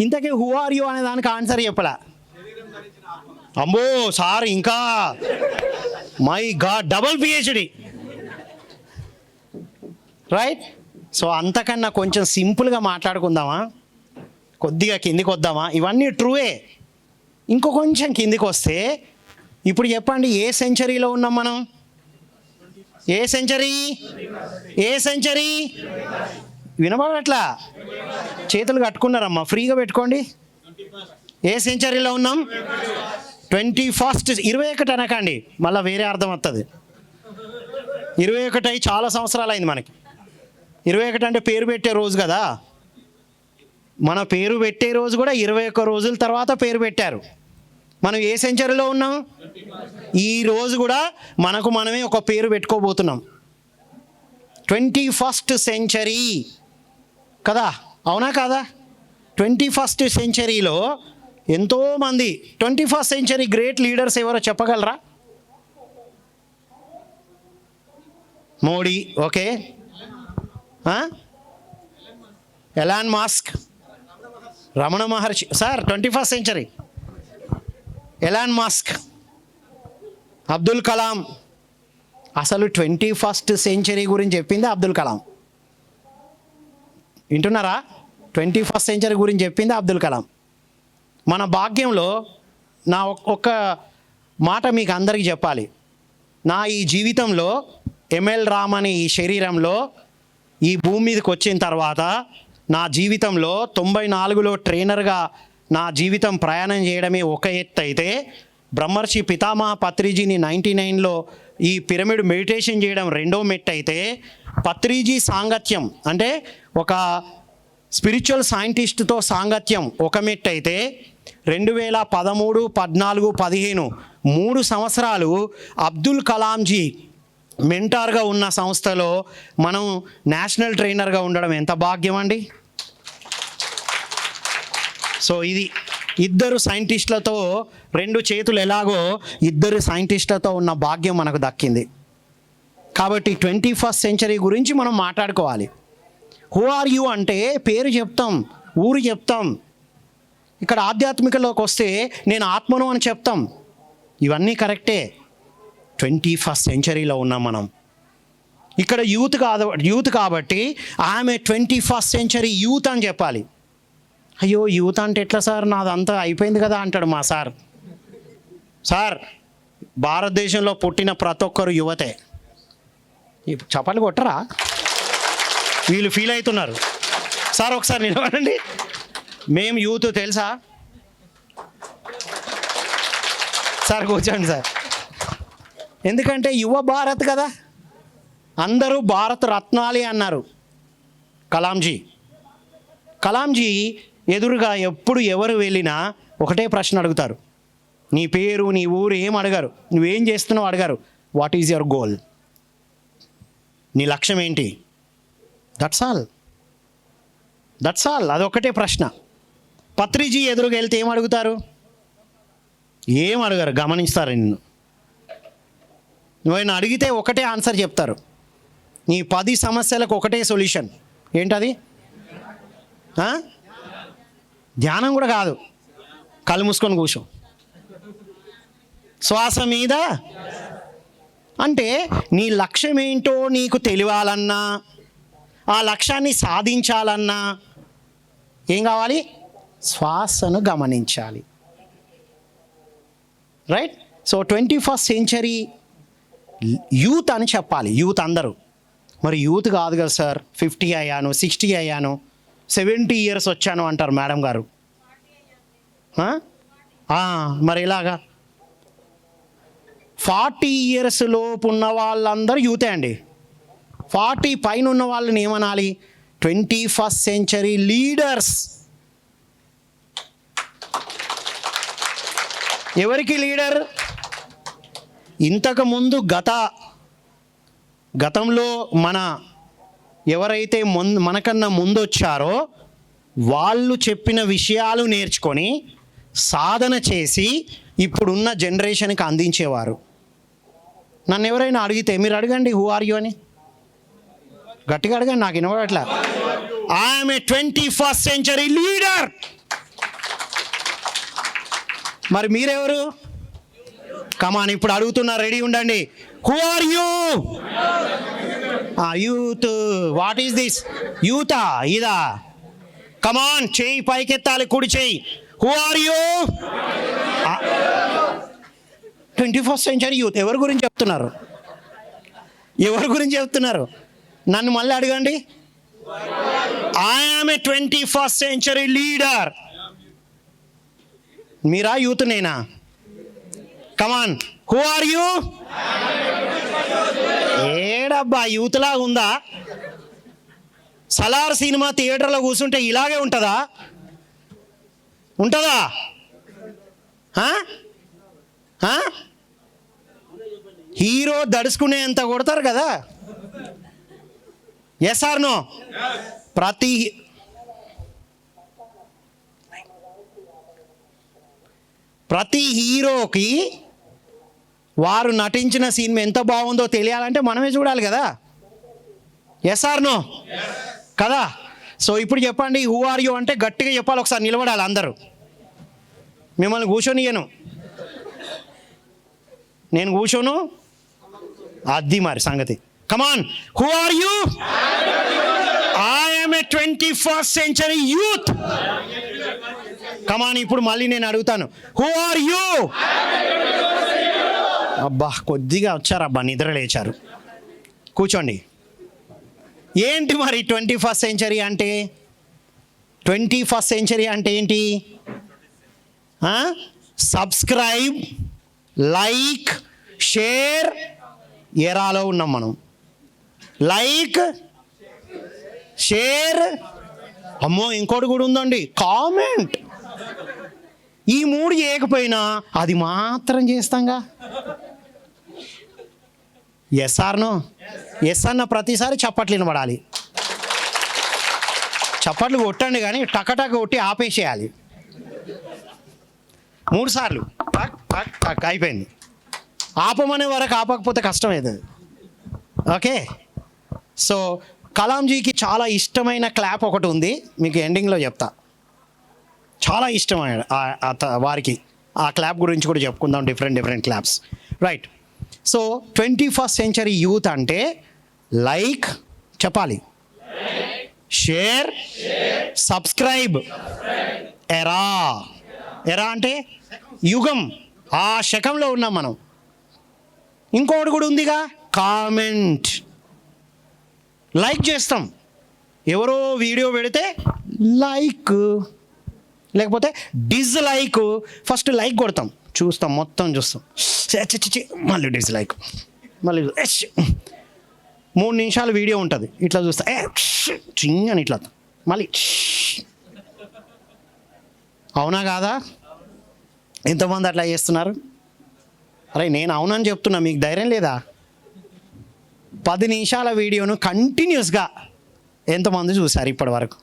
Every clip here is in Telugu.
ఇంతకీ హూ ఆర్ యూ అనే దానికి ఆన్సర్ చెప్పలా. అమ్మో సార్ ఇంకా my God double PhD right. So అంతకన్నా కొంచెం సింపుల్గా మాట్లాడుకుందామా, కొద్దిగా కిందికి వద్దామా. ఇవన్నీ ట్రూవే. ఇంకో కొంచెం కిందికి వస్తే ఇప్పుడు చెప్పండి, ఏ సెంచరీలో ఉన్నాం మనం? A century? A century? వినబడట్లా? చేతులు కట్టుకున్నారమ్మా, ఫ్రీగా పెట్టుకోండి. ఏ సెంచరీలో ఉన్నాం? 21st. 21 అనకండి, మళ్ళీ వేరే అర్థం వస్తుంది. 21 అయి చాలా సంవత్సరాలు అయింది మనకి. 21 అంటే పేరు పెట్టే రోజు కదా. మన పేరు పెట్టే రోజు కూడా 21 రోజుల తర్వాత పేరు పెట్టారు. మనం ఏ సెంచరీలో ఉన్నాం? ఈ రోజు కూడా మనకు మనమే ఒక పేరు పెట్టుకోబోతున్నాం. 21st సెంచరీ కదా, అవునా కాదా? 21st సెంచరీలో ఎంతోమంది 21st సెంచరీ గ్రేట్ లీడర్స్ ఎవరో చెప్పగలరా? Modi, okay. Elon Musk, Ramana Maharshi. Sir 21st century Elon Musk, Abdul Kalam. అసలు 21st సెంచరీ గురించి చెప్పింది అబ్దుల్ కలాం. వింటున్నారా? 21st సెంచరీ గురించి చెప్పింది అబ్దుల్ కలాం. మన భాగ్యంలో నా ఒక్క మాట మీకు అందరికీ చెప్పాలి. నా ఈ జీవితంలో ఎంఎల్ రామ్ అనే ఈ శరీరంలో ఈ భూమి మీదకి వచ్చిన తర్వాత నా జీవితంలో 94లో ట్రైనర్గా నా జీవితం ప్రయాణం చేయడమే ఒక ఎత్తు అయితే, బ్రహ్మర్షి పితామహ పత్రిజీని 99లో ఈ పిరమిడ్ మెడిటేషన్ చేయడం రెండో మెట్టు అయితే, పత్రిజీ సాంగత్యం అంటే ఒక స్పిరిచువల్ సైంటిస్ట్తో సాంగత్యం ఒక మెట్టు అయితే, 2013, 14, 15 3 సంవత్సరాలు అబ్దుల్ కలాంజీ మెంటార్గా ఉన్న సంస్థలో మనం నేషనల్ ట్రైనర్గా ఉండడం ఎంత భాగ్యం అండి. సో ఇది ఇద్దరు సైంటిస్టులతో, 2 చేతులు ఎలాగో ఇద్దరు సైంటిస్టులతో ఉన్న భాగ్యం మనకు దక్కింది. కాబట్టి 21st సెంచరీ గురించి మనం మాట్లాడుకోవాలి. హూ ఆర్ యూ అంటే పేరు చెప్తాం, ఊరు చెప్తాం. ఇక్కడ ఆధ్యాత్మికలోకి వస్తే నేను ఆత్మను అని చెప్తాం. ఇవన్నీ కరెక్టే. 21st సెంచరీలో ఉన్నాం మనం. ఇక్కడ యూత్ కాబట్టి ఆమె 21st సెంచరీ యూత్ అని చెప్పాలి. అయ్యో యూత్ అంటే ఎట్లా సార్, నాదంతా అయిపోయింది కదా అంటాడు మా సార్. సార్ భారతదేశంలో పుట్టిన ప్రతి ఒక్కరు యువతే. చపాలు కొట్టరా? వీళ్ళు ఫీల్ అవుతున్నారు. సార్ ఒకసారి నిలబడండి. మేము యూత్ తెలుసా? సార్ కూర్చోండి సార్. ఎందుకంటే యువ భారత్ కదా. అందరూ భారత రత్నాలే అన్నారు. కలాంజీ ఎదురుగా ఎప్పుడు ఎవరు వెళ్ళినా ఒకటే ప్రశ్న అడుగుతారు. నీ పేరు, నీ ఊరు ఏం అడగారు, నువ్వేం చేస్తున్నావు అడగారు. What is your goal? నీ లక్ష్యం ఏంటి? That's all. అదొక్కటే ప్రశ్న. పత్రిజీ ఎదురుగా వెళ్తే ఏం అడుగుతారు? ఏం అడగారు, గమనిస్తారు. నువ్వు అడిగితే ఒకటే ఆన్సర్ చెప్తారు. నీ 10 సమస్యలకు ఒకటే సొల్యూషన్. ఏంటది? ధ్యానం కూడా కాదు, కళ్ళు మూసుకొని కూర్చో, శ్వాస మీద. అంటే నీ లక్ష్యం ఏంటో నీకు తెలియాలన్నా, ఆ లక్ష్యాన్ని సాధించాలన్నా ఏం కావాలి? శ్వాసను గమనించాలి. Right. So 21st century youth అని చెప్పాలి. యూత్ అందరూ. మరి యూత్ కాదు కదా సార్, 50 అయ్యాను, 60 అయ్యాను, 70 years వచ్చాను అంటారు మేడం గారు. మరి ఇలాగా 40 years లోపు ఉన్న వాళ్ళందరూ యూతే అండి. 40 పైన ఉన్న వాళ్ళని ఏమనాలి? 21st century leaders. ఎవరికి లీడర్? ఇంతకుముందు గతంలో ఎవరైతే మనకన్నా ముందు వచ్చారో వాళ్ళు చెప్పిన విషయాలు నేర్చుకొని సాధన చేసి ఇప్పుడున్న జనరేషన్కి అందించేవారు. నన్ను ఎవరైనా అడిగితే మీరు అడగండి, హూ ఆర్ యూ అని గట్టిగా అడగండి, నాకు వినబడట్లా. I'm a 21st century leader. మరి మీరెవరు? కమాన్, ఇప్పుడు అడుగుతున్నా, రెడీ ఉండండి. Who are you? Youth. What is this? యూతా ఇదా? కమాన్, చెయ్యి పైకెత్తాలి, కుడి చెయ్యి. Who are you? 21st century youth. ఎవరి గురించి చెప్తున్నారు? ఎవరి గురించి చెప్తున్నారు? నన్ను మళ్ళీ అడగండి. I am a 21st century leader. మీరా యూత్? నేనా? Come on, who are you? ఏడబ్బా యూత్లా ఉందా? సలార్ సినిమా థియేటర్లో కూర్చుంటే ఇలాగే ఉంటుందా? ఉంటుందా? హీరో దడుచుకునేంత కొడతారు కదా. Yes or no? ప్రతి హీరోకి వారు నటించిన సినిమా ఎంత బాగుందో తెలియాలంటే మనమే చూడాలి కదా. Yes or no? కదా. సో ఇప్పుడు చెప్పండి, హూ ఆర్ యూ అంటే గట్టిగా చెప్పాలి. ఒకసారి నిలబడాలి అందరూ. మిమ్మల్ని కూర్చొనియను, నేను కూర్చోను. అది మరి సంగతి. Come on, who are you? I am a 21st century youth. Come on, ఇప్పుడు మళ్ళీ నేను అడుగుతాను, హూ ఆర్ యూ? అబ్బా కొద్దిగా వచ్చారబ్బా, నిద్ర లేచారు. కూర్చోండి. ఏంటి మరి 21st century అంటే? 21st century అంటే ఏంటి? సబ్స్క్రైబ్, లైక్, షేర్ ఎరాలో ఉన్నాం మనం. లైక్, షేర్, అమ్మో ఇంకోటి కూడా ఉందండి, కామెంట్. ఈ మూడు చేయకపోయినా అది మాత్రం చేస్తాంగా. Yes or no? ఎస్ అన్న ప్రతిసారి చప్పట్లు వినబడాలి. చప్పట్లు కొట్టండి కానీ టకటక కొట్టి ఆపేసేయాలి. 3 సార్లు టక్ టక్ టక్ అయిపోయింది. ఆపమనే వరకు ఆపకపోతే కష్టమవుతుంది. ఓకే. సో కలాంజీకి చాలా ఇష్టమైన క్లాప్ ఒకటి ఉంది, మీకు ఎండింగ్లో చెప్తా. చాలా ఇష్టమైన వారికి ఆ క్లాప్ గురించి కూడా చెప్పుకుందాం, different claps. Right. So 21st century youth అంటే లైక్ చెప్పాలి, షేర్, సబ్స్క్రైబ్, ఎరా. ఎరా అంటే యుగం, ఆ శకంలో ఉన్నాం మనం. ఇంకోటి కూడా ఉందిగా, కామెంట్. లైక్ చేస్తాం, ఎవరో వీడియో పెడితే లైక్, లేకపోతే డిస్లైక్. ఫస్ట్ లైక్ కొడతాం, చూస్తాం, మొత్తం చూస్తాం, మళ్ళీ డిస్లైక్, మళ్ళీ 3 నిమిషాలు వీడియో ఉంటుంది, ఇట్లా చూస్తా చింగని ఇట్లా, మళ్ళీ. అవునా కాదా? ఎంతమంది అట్లా చేస్తున్నారు? అరే నేను అవునని చెప్తున్నా, మీకు ధైర్యం లేదా? 10 నిమిషాల వీడియోను కంటిన్యూస్గా ఎంతమంది చూశారు ఇప్పటి వరకు?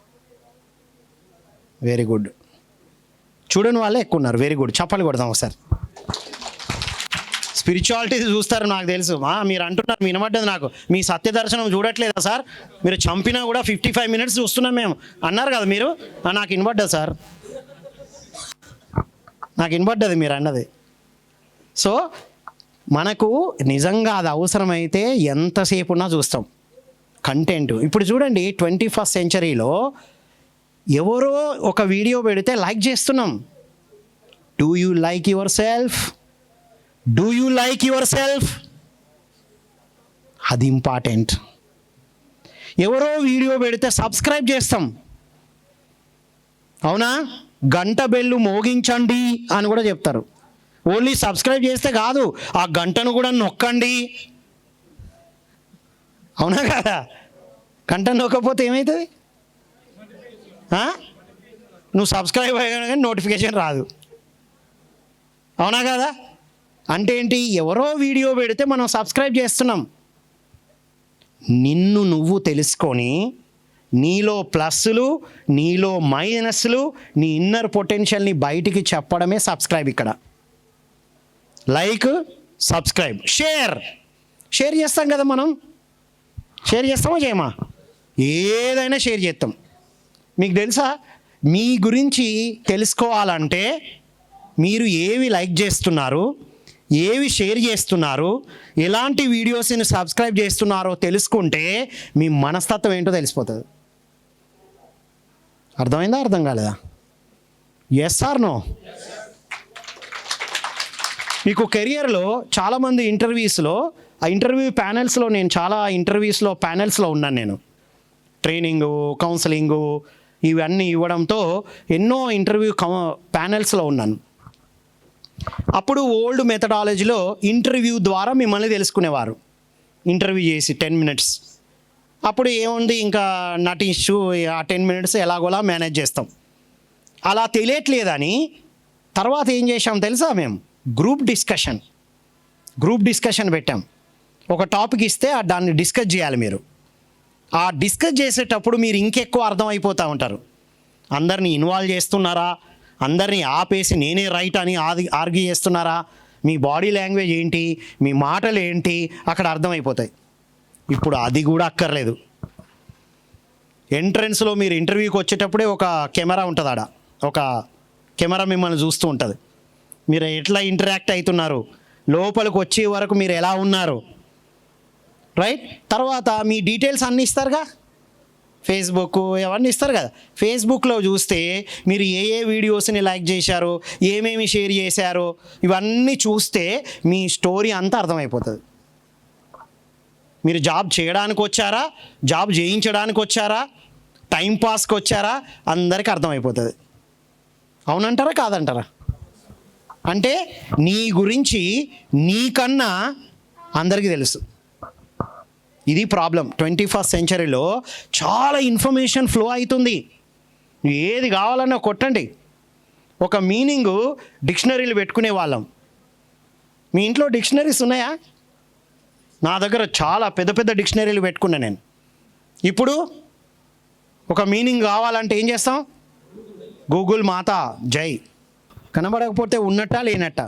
Very good. చూడని వాళ్ళే ఎక్కువ ఉన్నారు. Very good. చప్పట్లు కొడదాం ఒకసారి. స్పిరిచువాలిటీ చూస్తారు నాకు తెలుసు. మీరు అంటున్నారు, మీ వినబడ్డది నాకు, మీ సత్యదర్శనం చూడట్లేదా సార్? మీరు చంపినా కూడా 55 minutes చూస్తున్నాం మేము అన్నారు కదా మీరు. నాకు వినబడ్డది సార్, నాకు వినబడ్డది మీరు అన్నది. సో మనకు నిజంగా అది అవసరమైతే ఎంతసేపు ఉన్నా చూస్తాం కంటెంట్. ఇప్పుడు చూడండి 21st centuryలో ఎవరో ఒక వీడియో పెడితే లైక్ చేస్తున్నాం. Do you like your self? Do you like your self? అది ఇంపార్టెంట్. ఎవరో వీడియో పెడితే సబ్స్క్రైబ్ చేస్తాం, అవునా? గంట బెల్లు మోగించండి అని కూడా చెప్తారు. ఓన్లీ సబ్స్క్రైబ్ చేస్తే కాదు, ఆ గంటను కూడా నొక్కండి, అవునా కదా? గంట నొక్కపోతే ఏమవుతుంది? నువ్వు సబ్స్క్రైబ్ అయ్యా కానీ నోటిఫికేషన్ రాదు, అవునా కదా? అంటే ఏంటి? ఎవరో వీడియో పెడితే మనం సబ్స్క్రైబ్ చేస్తున్నాం. నిన్ను నువ్వు తెలుసుకొని నీలో ప్లస్లు, నీలో మైనస్లు, నీ ఇన్నర్ పొటెన్షియల్ని బయటికి చెప్పడమే సబ్స్క్రైబ్. ఇక్కడ లైక్, సబ్స్క్రైబ్, షేర్. షేర్ చేస్తాం కదా మనం. షేర్ చేస్తామా చేయమా? ఏదైనా షేర్ చేస్తాం. మీకు తెలుసా, మీ గురించి తెలుసుకోవాలంటే మీరు ఏవి లైక్ చేస్తున్నారు, ఏవి షేర్ చేస్తున్నారు, ఎలాంటి వీడియోస్ని సబ్స్క్రైబ్ చేస్తున్నారో తెలుసుకుంటే మీ మనస్తత్వం ఏంటో తెలిసిపోతుంది. అర్థమైందా, అర్థం కాలేదా? Yes or no? మీకు కెరియర్లో చాలామంది ఇంటర్వ్యూస్లో, ఆ ఇంటర్వ్యూ ప్యానెల్స్లో, నేను చాలా ఇంటర్వ్యూస్లో ప్యానెల్స్లో ఉన్నాను. నేను ట్రైనింగు, కౌన్సిలింగు ఇవన్నీ ఇవ్వడంతో ఎన్నో ఇంటర్వ్యూ ప్యానెల్స్లో ఉన్నాను. అప్పుడు ఓల్డ్ మెథడాలజీలో ఇంటర్వ్యూ ద్వారా మిమ్మల్ని తెలుసుకునేవారు. ఇంటర్వ్యూ చేసి 10 minutes, అప్పుడు ఏముంది ఇంకా నటించు, ఆ 10 minutes ఎలాగోలా మేనేజ్ చేస్తాం. అలా తెలియట్లేదని తర్వాత ఏం చేసాం తెలుసా? మేము గ్రూప్ డిస్కషన్ పెట్టాం. ఒక టాపిక్ ఇస్తే దాన్ని డిస్కస్ చేయాలి. మీరు ఆ డిస్కస్ చేసేటప్పుడు మీరు ఇంకెక్కువ అర్థమైపోతూ ఉంటారు. అందరినీ ఇన్వాల్వ్ చేస్తున్నారా, అందరినీ ఆపేసి నేనే రైట్ అని ఆర్గ్యూ చేస్తున్నారా, మీ బాడీ లాంగ్వేజ్ ఏంటి, మీ మాటలు ఏంటి, అక్కడ అర్థమైపోతాయి. ఇప్పుడు అది కూడా అక్కర్లేదు. ఎంట్రన్స్లో మీరు ఇంటర్వ్యూకి వచ్చేటప్పుడే ఒక కెమెరా ఉంటుంది. ఆడ ఒక కెమెరా మిమ్మల్ని చూస్తూ ఉంటుంది. మీరు ఎట్లా ఇంటరాక్ట్ అవుతున్నారు, లోపలికి వచ్చే వరకు మీరు ఎలా ఉన్నారు, రైట్? తర్వాత మీ డీటెయిల్స్ అన్నీ ఇస్తారుగా, ఫేస్బుక్ అవన్నీ ఇస్తారు కదా. ఫేస్బుక్లో చూస్తే మీరు ఏ వీడియోస్ని లైక్ చేశారో, ఏమేమి షేర్ చేశారో ఇవన్నీ చూస్తే మీ స్టోరీ అంతా అర్థమైపోతుంది. మీరు జాబ్ చేయడానికి వచ్చారా, జాబ్ చేయించడానికి వచ్చారా, టైంపాస్కి వచ్చారా, అందరికీ అర్థమైపోతుంది. అవునంటారా కాదంటారా? అంటే నీ గురించి నీకన్నా అందరికీ తెలుసు. ఇది ప్రాబ్లం. 21st centuryలో చాలా ఇన్ఫర్మేషన్ ఫ్లో అవుతుంది. ఏది కావాలన్నా కొట్టండి. ఒక మీనింగు డిక్షనరీలు పెట్టుకునే వాళ్ళం. మీ ఇంట్లో డిక్షనరీస్ ఉన్నాయా? నా దగ్గర చాలా పెద్ద పెద్ద డిక్షనరీలు పెట్టుకున్నా నేను. ఇప్పుడు ఒక మీనింగ్ కావాలంటే ఏం చేస్తాం? గూగుల్ మాత జై. కనబడకపోతే ఉన్నట్టా లేనట్టా?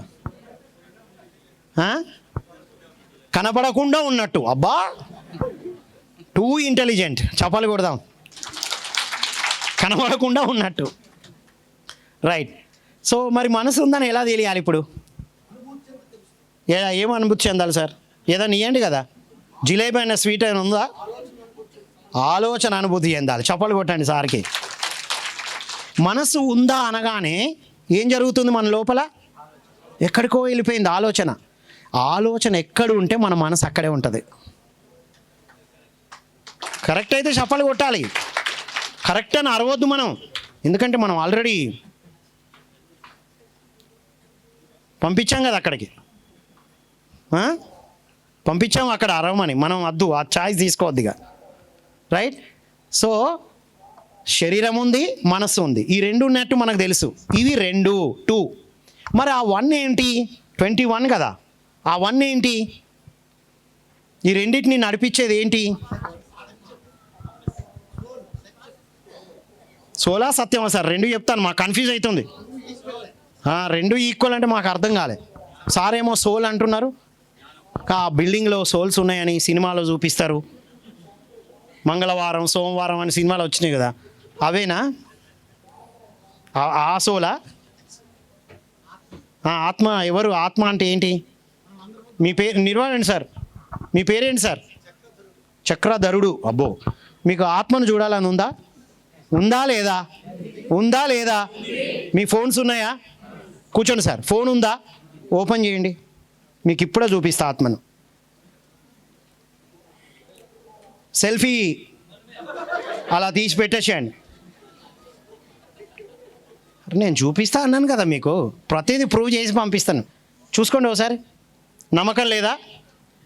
కనబడకుండా ఉన్నట్టు. అబ్బా, టూ ఇంటెలిజెంట్, చపాలు కొడదాం. కనబడకుండా ఉన్నట్టు, రైట్? సో మరి మనసు ఉందని ఎలా తెలియాలి? ఇప్పుడు ఏం అనుభూతి చెందాలి సార్? ఏదైనా ఇవ్వండి కదా. జిలేబీ అయినా స్వీట్ అయినా ఉందా? ఆలోచన అనుభూతి చెందాలి. చప్పలు కొట్టండి సార్కి. మనసు ఉందా అనగానే ఏం జరుగుతుంది మన లోపల? ఎక్కడికో వెళ్ళిపోయింది ఆలోచన. ఆలోచన ఎక్కడ ఉంటే మన మనసు అక్కడే ఉంటుంది. కరెక్ట్ అయితే చప్పలు కొట్టాలి. కరెక్ట్ అని అరవద్దు మనం, ఎందుకంటే మనం ఆల్రెడీ పంపించాం కదా అక్కడికి. పంపించాం అక్కడ అరవమని. మనం వద్దు, ఆ ఛాయిస్ తీసుకోవద్దుగా, రైట్? సో శరీరం ఉంది, మనస్సు ఉంది. ఈ రెండు ఉన్నట్టు మనకు తెలుసు. ఇవి 2 మరి ఆ 1 ఏంటి? 21 కదా. ఆ 1 ఏంటి? ఈ రెండింటిని నడిపించేది ఏంటి? సోలా సత్యమా సార్? 2 చెప్తాను, మాకు కన్ఫ్యూజ్ అవుతుంది. 2 ఈక్వల్ అంటే మాకు అర్థం కాలే. సార్ ఏమో సోల్ అంటున్నారు. ఆ బిల్డింగ్లో సోల్స్ ఉన్నాయని సినిమాలో చూపిస్తారు. మంగళవారం, సోమవారం అని సినిమాలు వచ్చినాయి కదా, అవేనా? ఆ సోలా? ఆత్మ ఎవరు? ఆత్మ అంటే ఏంటి? మీ పేరు నిర్వాణండి సార్. మీ పేరేంటి సార్? చక్రధరుడు. అబ్బో, మీకు ఆత్మను చూడాలని ఉందా? ఉందా లేదా? ఉందా లేదా? మీ ఫోన్స్ ఉన్నాయా? కూర్చోండి సార్. ఫోన్ ఉందా? ఓపెన్ చేయండి, మీకు ఇప్పుడే చూపిస్తా ఆత్మను. సెల్ఫీ అలా తీసి పెట్టేసేయండి. నేను చూపిస్తా అన్నాను కదా మీకు, ప్రతిదీ ప్రూవ్ చేసి పంపిస్తాను. చూసుకోండి ఒకసారి. నమ్మకం లేదా?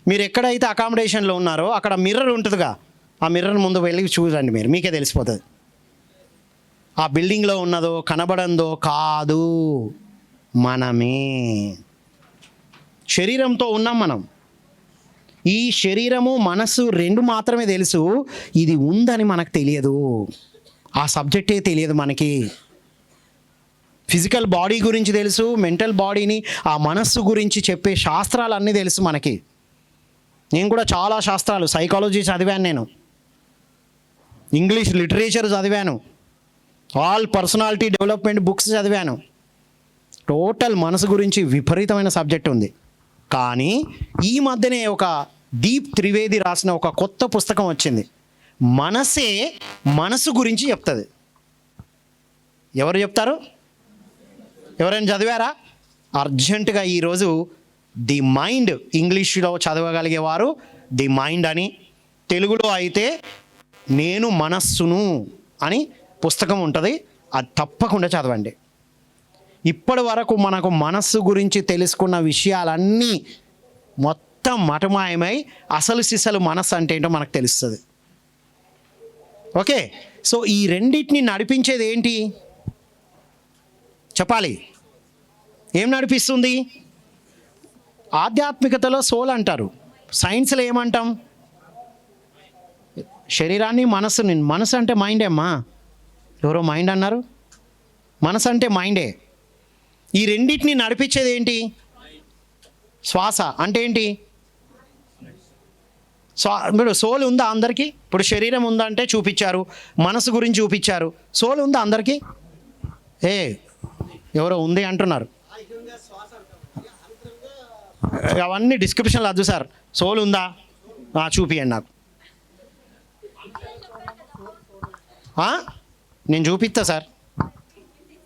మీరు ఎక్కడైతే అకామిడేషన్లో ఉన్నారో అక్కడ మిర్రర్ ఉంటుందిగా, ఆ మిర్రర్ ముందు వెళ్ళి చూడండి, మీకే తెలిసిపోతుంది. ఆ బిల్డింగ్లో ఉన్నదో కనబడందో కాదు, మనమే. శరీరంతో ఉన్నాం మనం. ఈ శరీరము మనస్సు 2 మాత్రమే తెలుసు. ఇది ఉందని మనకు తెలియదు. ఆ సబ్జెక్టే తెలియదు మనకి. ఫిజికల్ బాడీ గురించి తెలుసు, మెంటల్ బాడీని, ఆ మనస్సు గురించి చెప్పే శాస్త్రాలు అన్నీ తెలుసు మనకి. నేను కూడా చాలా శాస్త్రాలు, సైకాలజీ చదివాను, నేను ఇంగ్లీష్ లిటరేచర్ చదివాను, ఆల్ పర్సనాలిటీ డెవలప్మెంట్ బుక్స్ చదివాను. టోటల్ మనసు గురించి విపరీతమైన సబ్జెక్ట్ ఉంది. కానీ ఈ మధ్యనే ఒక దీప్ త్రివేది రాసిన ఒక కొత్త పుస్తకం వచ్చింది. మనసే మనసు గురించి చెప్తుంది. ఎవరు చెప్తారు? ఎవరైనా చదివారా? అర్జెంటుగా ఈరోజు ది మైండ్, ఇంగ్లీష్లో చదవగలిగేవారు ది మైండ్ అని, తెలుగులో అయితే నేను మనస్సును అని పుస్తకం ఉంటుంది. అది తప్పకుండా చదవండి. ఇప్పటి వరకు మనకు మనస్సు గురించి తెలుసుకున్న విషయాలన్నీ మొత్తం మటమాయమై అసలు సిసలు మనస్సు అంటే ఏంటో మనకు తెలుస్తుంది. ఓకే, సో ఈ రెండింటిని నడిపించేది ఏంటి చెప్పాలి? ఏం నడిపిస్తుంది? ఆధ్యాత్మికతలో సోల్ అంటారు, సైన్స్లో ఏమంటాం? శరీరాన్ని, మనస్సుని. మనసు అంటే మైండే అమ్మా. ఎవరో మైండ్ అన్నారు. మనసు అంటే మైండే. ఈ రెండింటిని నడిపించేది ఏంటి? శ్వాస. అంటే ఏంటి? ఇప్పుడు సోల్ ఉందా అందరికీ? ఇప్పుడు శరీరం ఉందా అంటే చూపించారు, మనసు గురించి చూపించారు. సోల్ ఉందా అందరికీ? ఎవరో ఉంది అంటున్నారు. అవన్నీ డిస్క్రిప్షన్లో వద్దు సార్. సోల్ ఉందా చూపియండి నాకు. నేను చూపిస్తా సార్.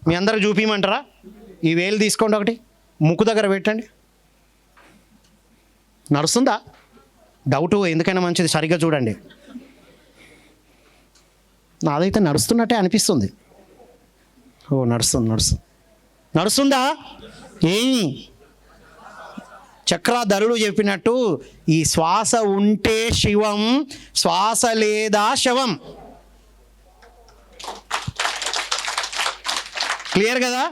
మీ అందరూ చూపించమంటారా? ఈ వేలు తీసుకోండి, ఒకటి ముక్కు దగ్గర పెట్టండి. నడుస్తుందా? డౌటు, ఎందుకైనా మంచిది సరిగ్గా చూడండి. నాదైతే నడుస్తున్నట్టే అనిపిస్తుంది. నడుస్తుందా? ఏమి చక్రాధరుడు చెప్పినట్టు ఈ శ్వాస ఉంటే శివం, శ్వాస లేదా శవం. క్లియర్ కదా?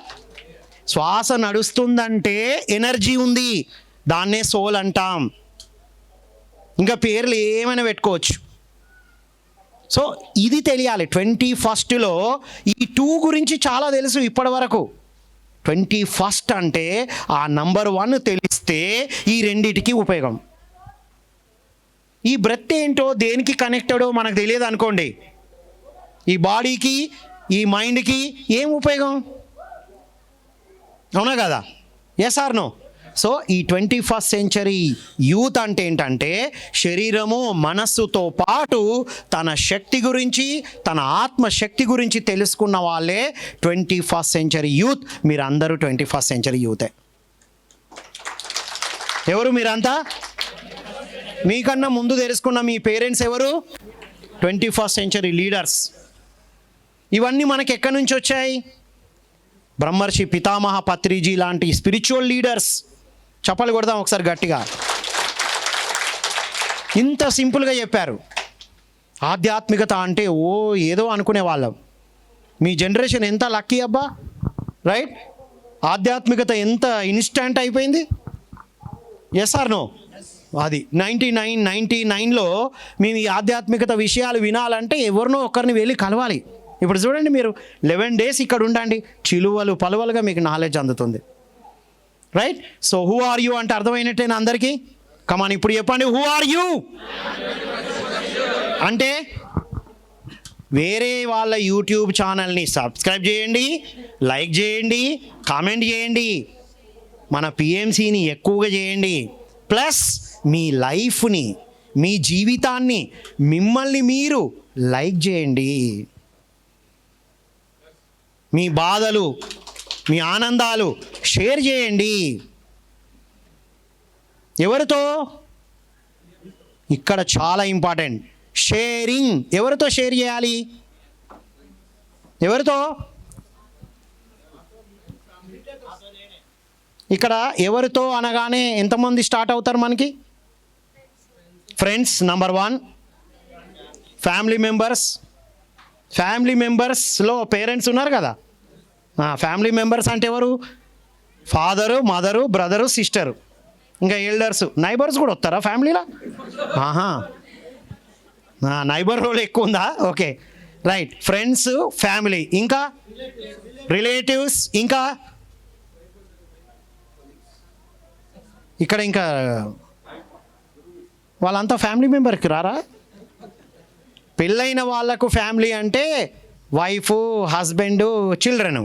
శ్వాస నడుస్తుందంటే ఎనర్జీ ఉంది, దాన్నే సోల్ అంటాం. ఇంకా పేర్లు ఏమైనా పెట్టుకోవచ్చు. సో ఇది తెలియాలి. 21st ఈ 2 గురించి చాలా తెలుసు ఇప్పటి వరకు. 21 అంటే ఆ నంబర్ 1 తెలిస్తే ఈ రెండిటికి ఉపయోగం. ఈ బ్రెత్ ఏంటో, దేనికి కనెక్టెడో మనకు తెలియదు అనుకోండి, ఈ బాడీకి, ఈ మైండ్కి ఏం ఉపయోగం? అవునా కదా? Yes or no? సో ఈ 21st century యూత్ అంటే ఏంటంటే, శరీరము మనస్సుతో పాటు తన శక్తి గురించి, తన ఆత్మశక్తి గురించి తెలుసుకున్న వాళ్ళే 21st century యూత్. మీరందరూ 21st century యూతే. ఎవరు మీరంతా? మీకన్నా ముందు తెలుసుకున్న మీ పేరెంట్స్ ఎవరు? 21st century leaders. ఇవన్నీ మనకి ఎక్కడి నుంచి వచ్చాయి? బ్రహ్మర్షి పితామహ పత్రిజీ లాంటి స్పిరిచువల్ లీడర్స్. చప్పలు కొడదాం ఒకసారి గట్టిగా. ఇంత సింపుల్గా చెప్పారు. ఆధ్యాత్మికత అంటే ఏదో అనుకునే వాళ్ళం. మీ జనరేషన్ ఎంత లక్కీ అబ్బా, రైట్? ఆధ్యాత్మికత ఎంత ఇన్స్టంట్ అయిపోయింది. Yes or no? అది 99లో మేము ఈ ఆధ్యాత్మికత విషయాలు వినాలంటే ఎవరినో ఒకరిని వెళ్ళి కలవాలి. ఇప్పుడు చూడండి, మీరు 11 days ఇక్కడ ఉండండి, చిలువలు పలువలుగా మీకు నాలెడ్జ్ అందుతుంది, right? So who are you అంటే అర్థమైనట్టేనా అందరికీ? కమాన్ ఇప్పుడు చెప్పండి, హూ ఆర్ యూ అంటే వేరే వాళ్ళ యూట్యూబ్ ఛానల్ని సబ్స్క్రైబ్ చేయండి, లైక్ చేయండి, కామెంట్ చేయండి, మన పిఎంసిని ఎక్కువగా చేయండి. ప్లస్ మీ లైఫ్ని, మీ జీవితాన్ని, మిమ్మల్ని మీరు లైక్ చేయండి. మీ బాధలు, మీ ఆనందాలు షేర్ చేయండి. ఎవరితో? ఇక్కడ చాలా ఇంపార్టెంట్, షేరింగ్. ఎవరితో షేర్ చేయాలి? ఎవరితో? ఇక్కడ ఎవరితో అనగానే ఎంతమంది స్టార్ట్ అవుతారు మనకి? Friends number 1, family members. Family మెంబర్స్లో పేరెంట్స్ ఉన్నారు కదా. ఫ్యామిలీ మెంబర్స్ అంటే ఎవరు? ఫాదరు, మదరు, బ్రదరు, సిస్టరు, ఇంకా ఎల్డర్స్, నైబర్స్ కూడా వస్తారా ఫ్యామిలీలో? నైబర్ రోల్ ఎక్కువ ఉందా? Okay, right. ఫ్రెండ్స్, ఫ్యామిలీ, ఇంకా రిలేటివ్స్, ఇంకా ఇక్కడ ఇంకా వాళ్ళంతా ఫ్యామిలీ మెంబర్కి రారా? పెళ్ళైన వాళ్ళకు ఫ్యామిలీ అంటే వైఫ్, హస్బెండ్, చిల్డ్రను.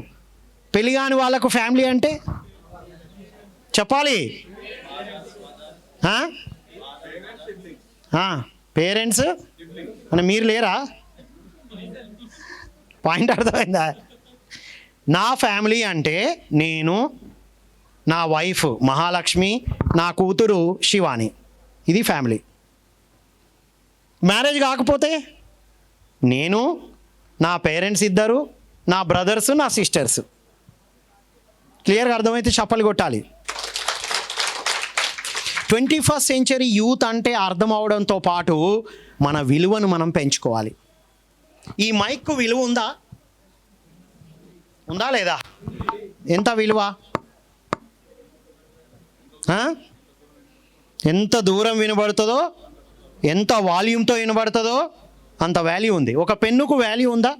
పెళ్లి కాని వాళ్ళకు ఫ్యామిలీ అంటే చెప్పాలి. పేరెంట్స్ అని మీరు లేరా? పాయింట్ అర్థమైందా? నా ఫ్యామిలీ అంటే నేను, నా వైఫ్ మహాలక్ష్మి, నా కూతురు శివాని, ఇది ఫ్యామిలీ. మ్యారేజ్ కాకపోతే నేను, నా పేరెంట్స్ ఇద్దరు, నా బ్రదర్స్, నా సిస్టర్స్. క్లియర్గా అర్థమైతే చప్పలు కొట్టాలి. 21st సెంచరీ యూత్ అంటే అర్థం అవడంతో పాటు మన విలువను మనం పెంచుకోవాలి. ఈ మైక్కు విలువ ఉందా? ఉందా లేదా? ఎంత విలువ? ఎంత దూరం వినబడుతుందో, ఎంత వాల్యూమ్తో వినబడుతుందో అంత వాల్యూ ఉంది. ఒక పెన్నుకు వాల్యూ ఉందా?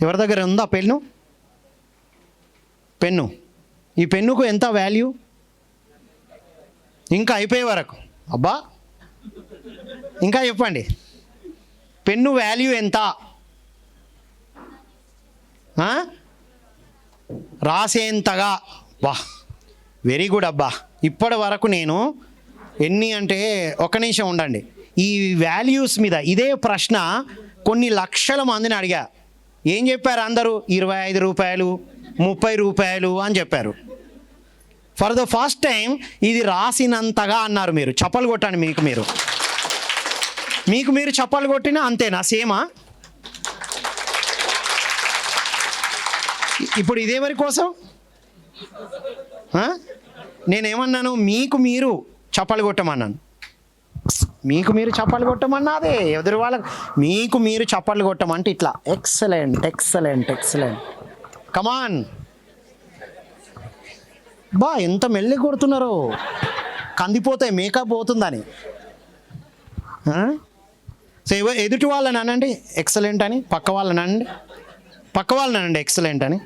ఎవరి దగ్గర ఉందా పెన్ను? ఈ పెన్నుకు ఎంత వాల్యూ? ఇంకా అయిపోయే వరకు అబ్బా ఇంకా చెప్పండి, పెన్ను వాల్యూ ఎంత? రాసేంతగా. వా, వెరీ గుడ్ అబ్బా. ఇప్పటి వరకు నేను ఎన్ని అంటే, ఒక నిమిషం ఉండండి, ఈ వాల్యూస్ మీద ఇదే ప్రశ్న కొన్ని లక్షల మందిని అడిగా. ఏం చెప్పారు అందరూ? 25 రూపాయలు, 30 రూపాయలు అని చెప్పారు. ఫర్ ద ఫస్ట్ టైం ఇది రాసినంతగా అన్నారు. మీరు చప్పలు కొట్టండి. మీకు మీరు చప్పలు కొట్టినా అంతేనా? సేమా? ఇప్పుడు ఇదేవరి కోసం? నేనేమన్నాను? మీకు మీరు చప్పలు కొట్టమన్నాను. మీకు మీరు చప్పలు కొట్టమన్నాదే ఎదురు వాళ్ళకు. మీకు మీరు చప్పలు కొట్టమంటే ఇట్లా ఎక్సలెంట్ ఎక్సలెంట్ ఎక్సలెంట్, కమాన్. బా ఎంత మెల్లి కొడుతున్నారో, కందిపోతాయి, మేకప్ పోతుందని. సో ఎదుటి వాళ్ళని అనండి ఎక్సలెంట్ అని, పక్క వాళ్ళని అనండి ఎక్సలెంట్ అని.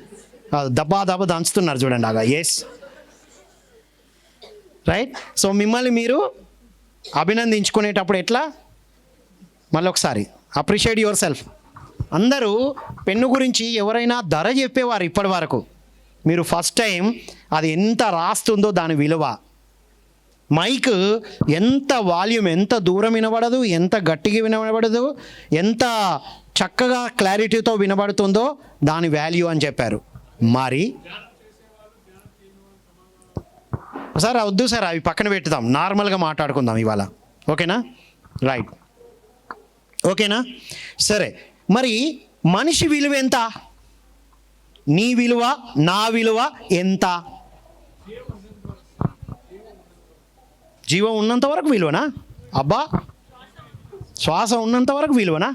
దబ్బా దంచుతున్నారు చూడండి అలా. Yes, right. సో మిమ్మల్ని మీరు అభినందించుకునేటప్పుడు ఎట్లా? మళ్ళీ ఒకసారి అప్రిషియేట్ యువర్ సెల్ఫ్. అందరూ పెన్ను గురించి ఎవరైనా ధర చెప్పేవారు ఇప్పటి వరకు. మీరు ఫస్ట్ టైం అది ఎంత రాస్తుందో దాని విలువ. మైక్ ఎంత వాల్యూమ్, ఎంత దూరం వినబడదు, ఎంత గట్టిగా వినబడదు, ఎంత చక్కగా క్లారిటీతో వినబడుతుందో దాని వాల్యూ అని చెప్పారు. మరి సార్ వద్దు సార్, అవి పక్కన పెట్టుదాం, నార్మల్గా మాట్లాడుకుందాం ఇవాళ. ఓకేనా? రైట్, ఓకేనా? సరే, మరి మనిషి విలువ ఎంత? నీ విలువ, నా విలువ ఎంత? జీవం ఉన్నంత వరకు విలువనా? అబ్బా, శ్వాస ఉన్నంత వరకు విలువనా?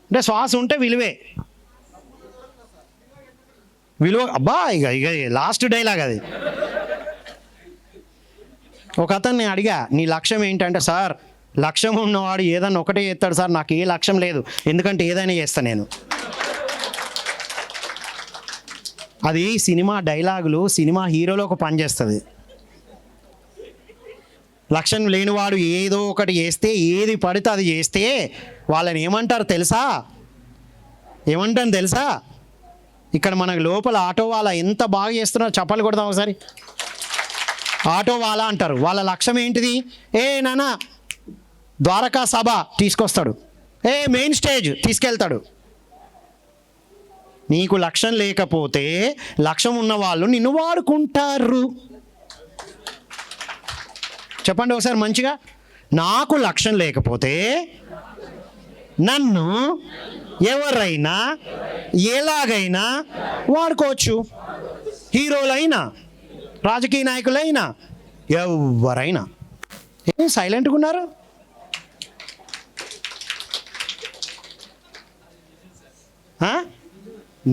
అంటే శ్వాస ఉంటే విలువే. విలువ అబ్బా, ఇక లాస్ట్ డైలాగ్ అది. ఒక అతన్ని అడిగా, నీ లక్ష్యం ఏంటంటే, సార్ లక్ష్యం ఉన్నవాడు ఏదన్నా ఒకటే చేస్తాడు సార్, నాకు ఏ లక్ష్యం లేదు, ఎందుకంటే ఏదైనా చేస్తాను నేను. అది సినిమా డైలాగులు, సినిమా హీరోలకు పనిచేస్తుంది. లక్ష్యం లేనివాడు ఏదో ఒకటి చేస్తే, ఏది పడితే అది చేస్తే వాళ్ళని ఏమంటారు తెలుసా? ఇక్కడ మనకు లోపల ఆటో వాళ్ళ ఎంత బాగా చేస్తున్నారో చప్పలు కొడదాం ఒకసారి. ఆటో వాళ్ళ అంటారు. వాళ్ళ లక్ష్యం ఏంటిది? నానా ద్వారకా సభ తీసుకొస్తాడు, మెయిన్ స్టేజ్ తీసుకెళ్తాడు. నీకు లక్ష్యం లేకపోతే లక్ష్యం ఉన్న వాళ్ళు నిన్ను వాడుకుంటారు. చెప్పండి ఒకసారి మంచిగా. నాకు లక్ష్యం లేకపోతే నన్ను ఎవరైనా ఎలాగైనా వాడుకోవచ్చు. హీరోలైనా, రాజకీయ నాయకులైనా, ఎవరైనా. సైలెంట్గా ఉన్నారు?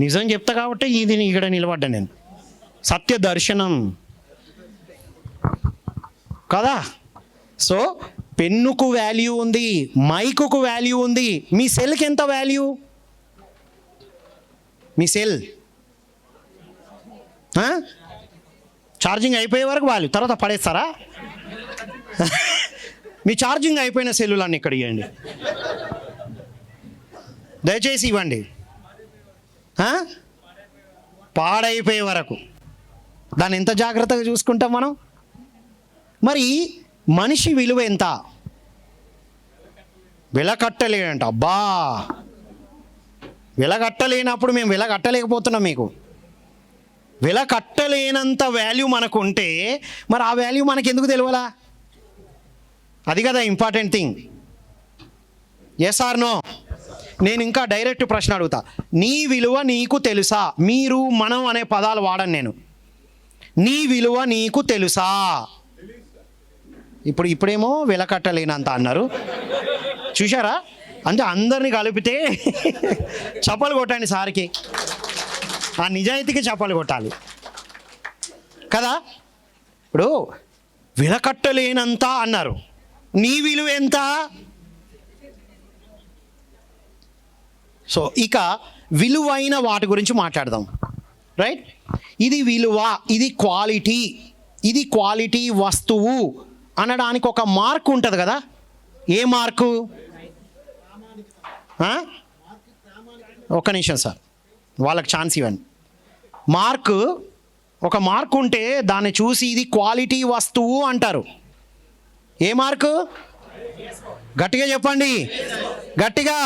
నిజం చెప్తా కాబట్టి ఇది ఇక్కడ నిలబడ్డా నేను. సత్య దర్శనం కదా. సో పెన్నుకు వాల్యూ ఉంది, మైకుకు వాల్యూ ఉంది. మీ సెల్కి ఎంత వాల్యూ? మీ సెల్ ఛార్జింగ్ అయిపోయే వరకు వాల్యూ, తర్వాత పడేస్తారా? మీ ఛార్జింగ్ అయిపోయిన సెల్లులన్నీ ఇక్కడ ఇవ్వండి, దయచేసి ఇవ్వండి. పాడైపోయే వరకు. దాన్ని ఎంత జాగ్రత్తగా చూసుకుంటాం మనం. మరి మనిషి విలువ ఎంత? వెలకట్టలేనంట. అబ్బా, వెలకట్టలేనప్పుడు మేము వెలకట్టలేకపోతున్నాం. మీకు వెలకట్టలేనంత వాల్యూ మనకు ఉంటే మరి ఆ వాల్యూ మనకి ఎందుకు తెలియాలా? అది కదా important thing. Yes or no? నేను ఇంకా డైరెక్ట్ ప్రశ్న అడుగుతా. నీ విలువ నీకు తెలుసా? మీరు, మనం అనే పదాలు వాడను నేను. నీ విలువ నీకు తెలుసా? ఇప్పుడేమో వెలకట్టలేనంత అన్నారు, చూశారా? అంటే అందరినీ కలిపితే చప్పలు కొట్టండి సార్కి. ఆ నిజాయితీకి చప్పలు కొట్టాలి కదా. ఇప్పుడు వెలకట్టలేనంత అన్నారు, నీ విలువ ఎంత? సో ఇక విలువైన వాటి గురించి మాట్లాడదాం. రైట్? ఇది విలువ, ఇది క్వాలిటీ, ఇది క్వాలిటీ వస్తువు అనడానికి ఒక మార్క్ ఉంటుంది కదా. ఏ మార్కు? ఒక్క నిమిషం సార్, వాళ్ళకి ఛాన్స్ ఇవ్వండి. మార్కు, ఒక మార్క్ ఉంటే దాన్ని చూసి ఇది క్వాలిటీ వస్తువు అంటారు. ఏ మార్కు? గట్టిగా చెప్పండి, గట్టిగా.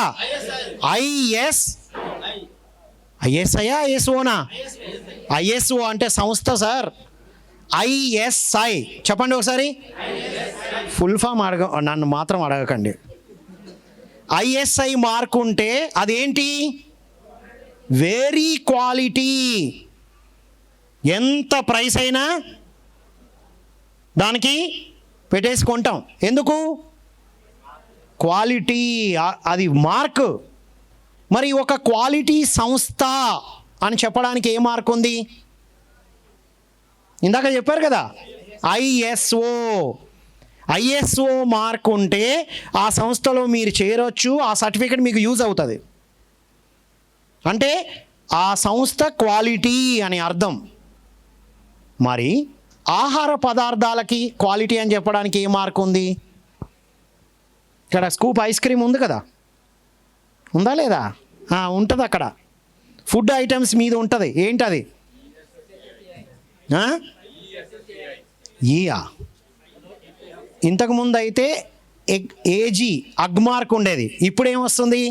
ఐఎస్ఐయా ఐఎస్ఓనా? ఐఎస్ఓ అంటే సంస్థ సార్. ఐఎస్ఐ చెప్పండి ఒకసారి. ఫుల్ ఫామ్ నన్ను మాత్రం అడగకండి. ఐఎస్ఐ మార్క్ ఉంటే అదేంటి? Very quality. ఎంత ప్రైస్ అయినా దానికి పెట్టేసుకుంటాం. ఎందుకు? క్వాలిటీ, అది మార్క్. మరి ఒక క్వాలిటీ సంస్థ అని చెప్పడానికి ఏ మార్క్ ఉంది? ఇందాక చెప్పారు కదా, ఐఎస్ఓ. ఐఎస్ఓ మార్క్ ఉంటే ఆ సంస్థలో మీరు చేరొచ్చు, ఆ సర్టిఫికెట్ మీకు యూజ్ అవుతుంది. అంటే ఆ సంస్థ క్వాలిటీ అని అర్థం. మరి ఆహార పదార్థాలకి క్వాలిటీ అని చెప్పడానికి ఏ మార్క్ ఉంది? ఇక్కడ స్కూప్ ఐస్ క్రీమ్ ఉంది కదా, ఉందా లేదా? ఉంటుంది అక్కడ. ఫుడ్ ఐటమ్స్ మీద ఉంటుంది. ఏంటది? ఈయా. ఇంతకుముందు అయితే ఏజీ అగ్ మార్క్ ఉండేది. ఇప్పుడు ఏమొస్తుంది?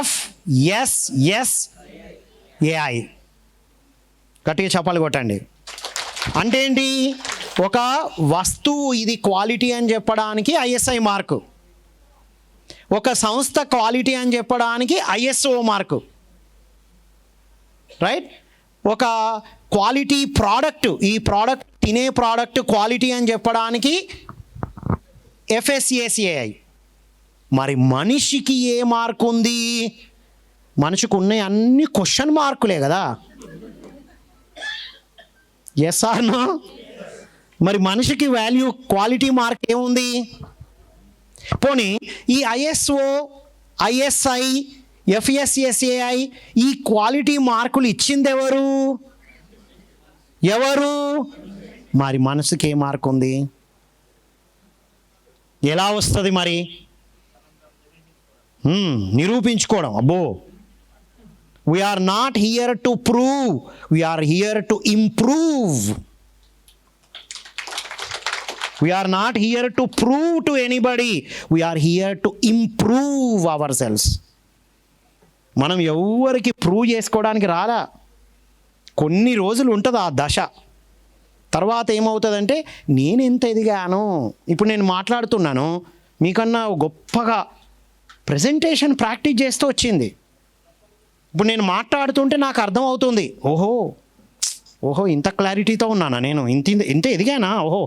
FSSAI. గట్టిగా చప్పాలు కొట్టండి. అంటే ఏంటి? ఒక వస్తువు ఇది క్వాలిటీ అని చెప్పడానికి ఐఎస్ఐ మార్కు, ఒక సంస్థ క్వాలిటీ అని చెప్పడానికి ఐఎస్ఓ మార్కు. రైట్? ఒక క్వాలిటీ ప్రోడక్ట్, ఈ ప్రోడక్ట్, తినే ప్రోడక్ట్ క్వాలిటీ అని చెప్పడానికి FSSAI. మరి మనిషికి ఏ మార్కు ఉంది? మనిషికి ఉన్నాయి అన్ని క్వశ్చన్ మార్కులే కదా. Yes or no? మరి మనిషికి వాల్యూ, క్వాలిటీ మార్క్ ఏముంది? పోనీ ఈ ఐఎస్ఓ, ఐఎస్ఐ, FSSAI ఈ క్వాలిటీ మార్కులు ఇచ్చింది ఎవరు? మరి మనసుకి ఏ మార్క్ ఉంది? ఎలా వస్తుంది మరి? నిరూపించుకోవడం. అబ్బో, we're not here to prove, we're here to improve. We are not here to prove to anybody. We are here to improve ourselves. మనం ఎవరికి ప్రూవ్ చేసుకోవడానికి రాలా. కొన్ని రోజులు ఉంటుంది ఆ దశ. తర్వాత ఏమవుతుందంటే, నేను ఎంత ఎదిగాను, ఇప్పుడు నేను మాట్లాడుతున్నాను, మీకన్నా గొప్పగా ప్రజెంటేషన్ ప్రాక్టీస్ చేస్తూ వచ్చింది. ఇప్పుడు నేను మాట్లాడుతుంటే నాకు అర్థం అవుతుంది, ఓహో ఇంత క్లారిటీతో ఉన్నానా నేను, ఇంత ఎదిగానా, ఓహో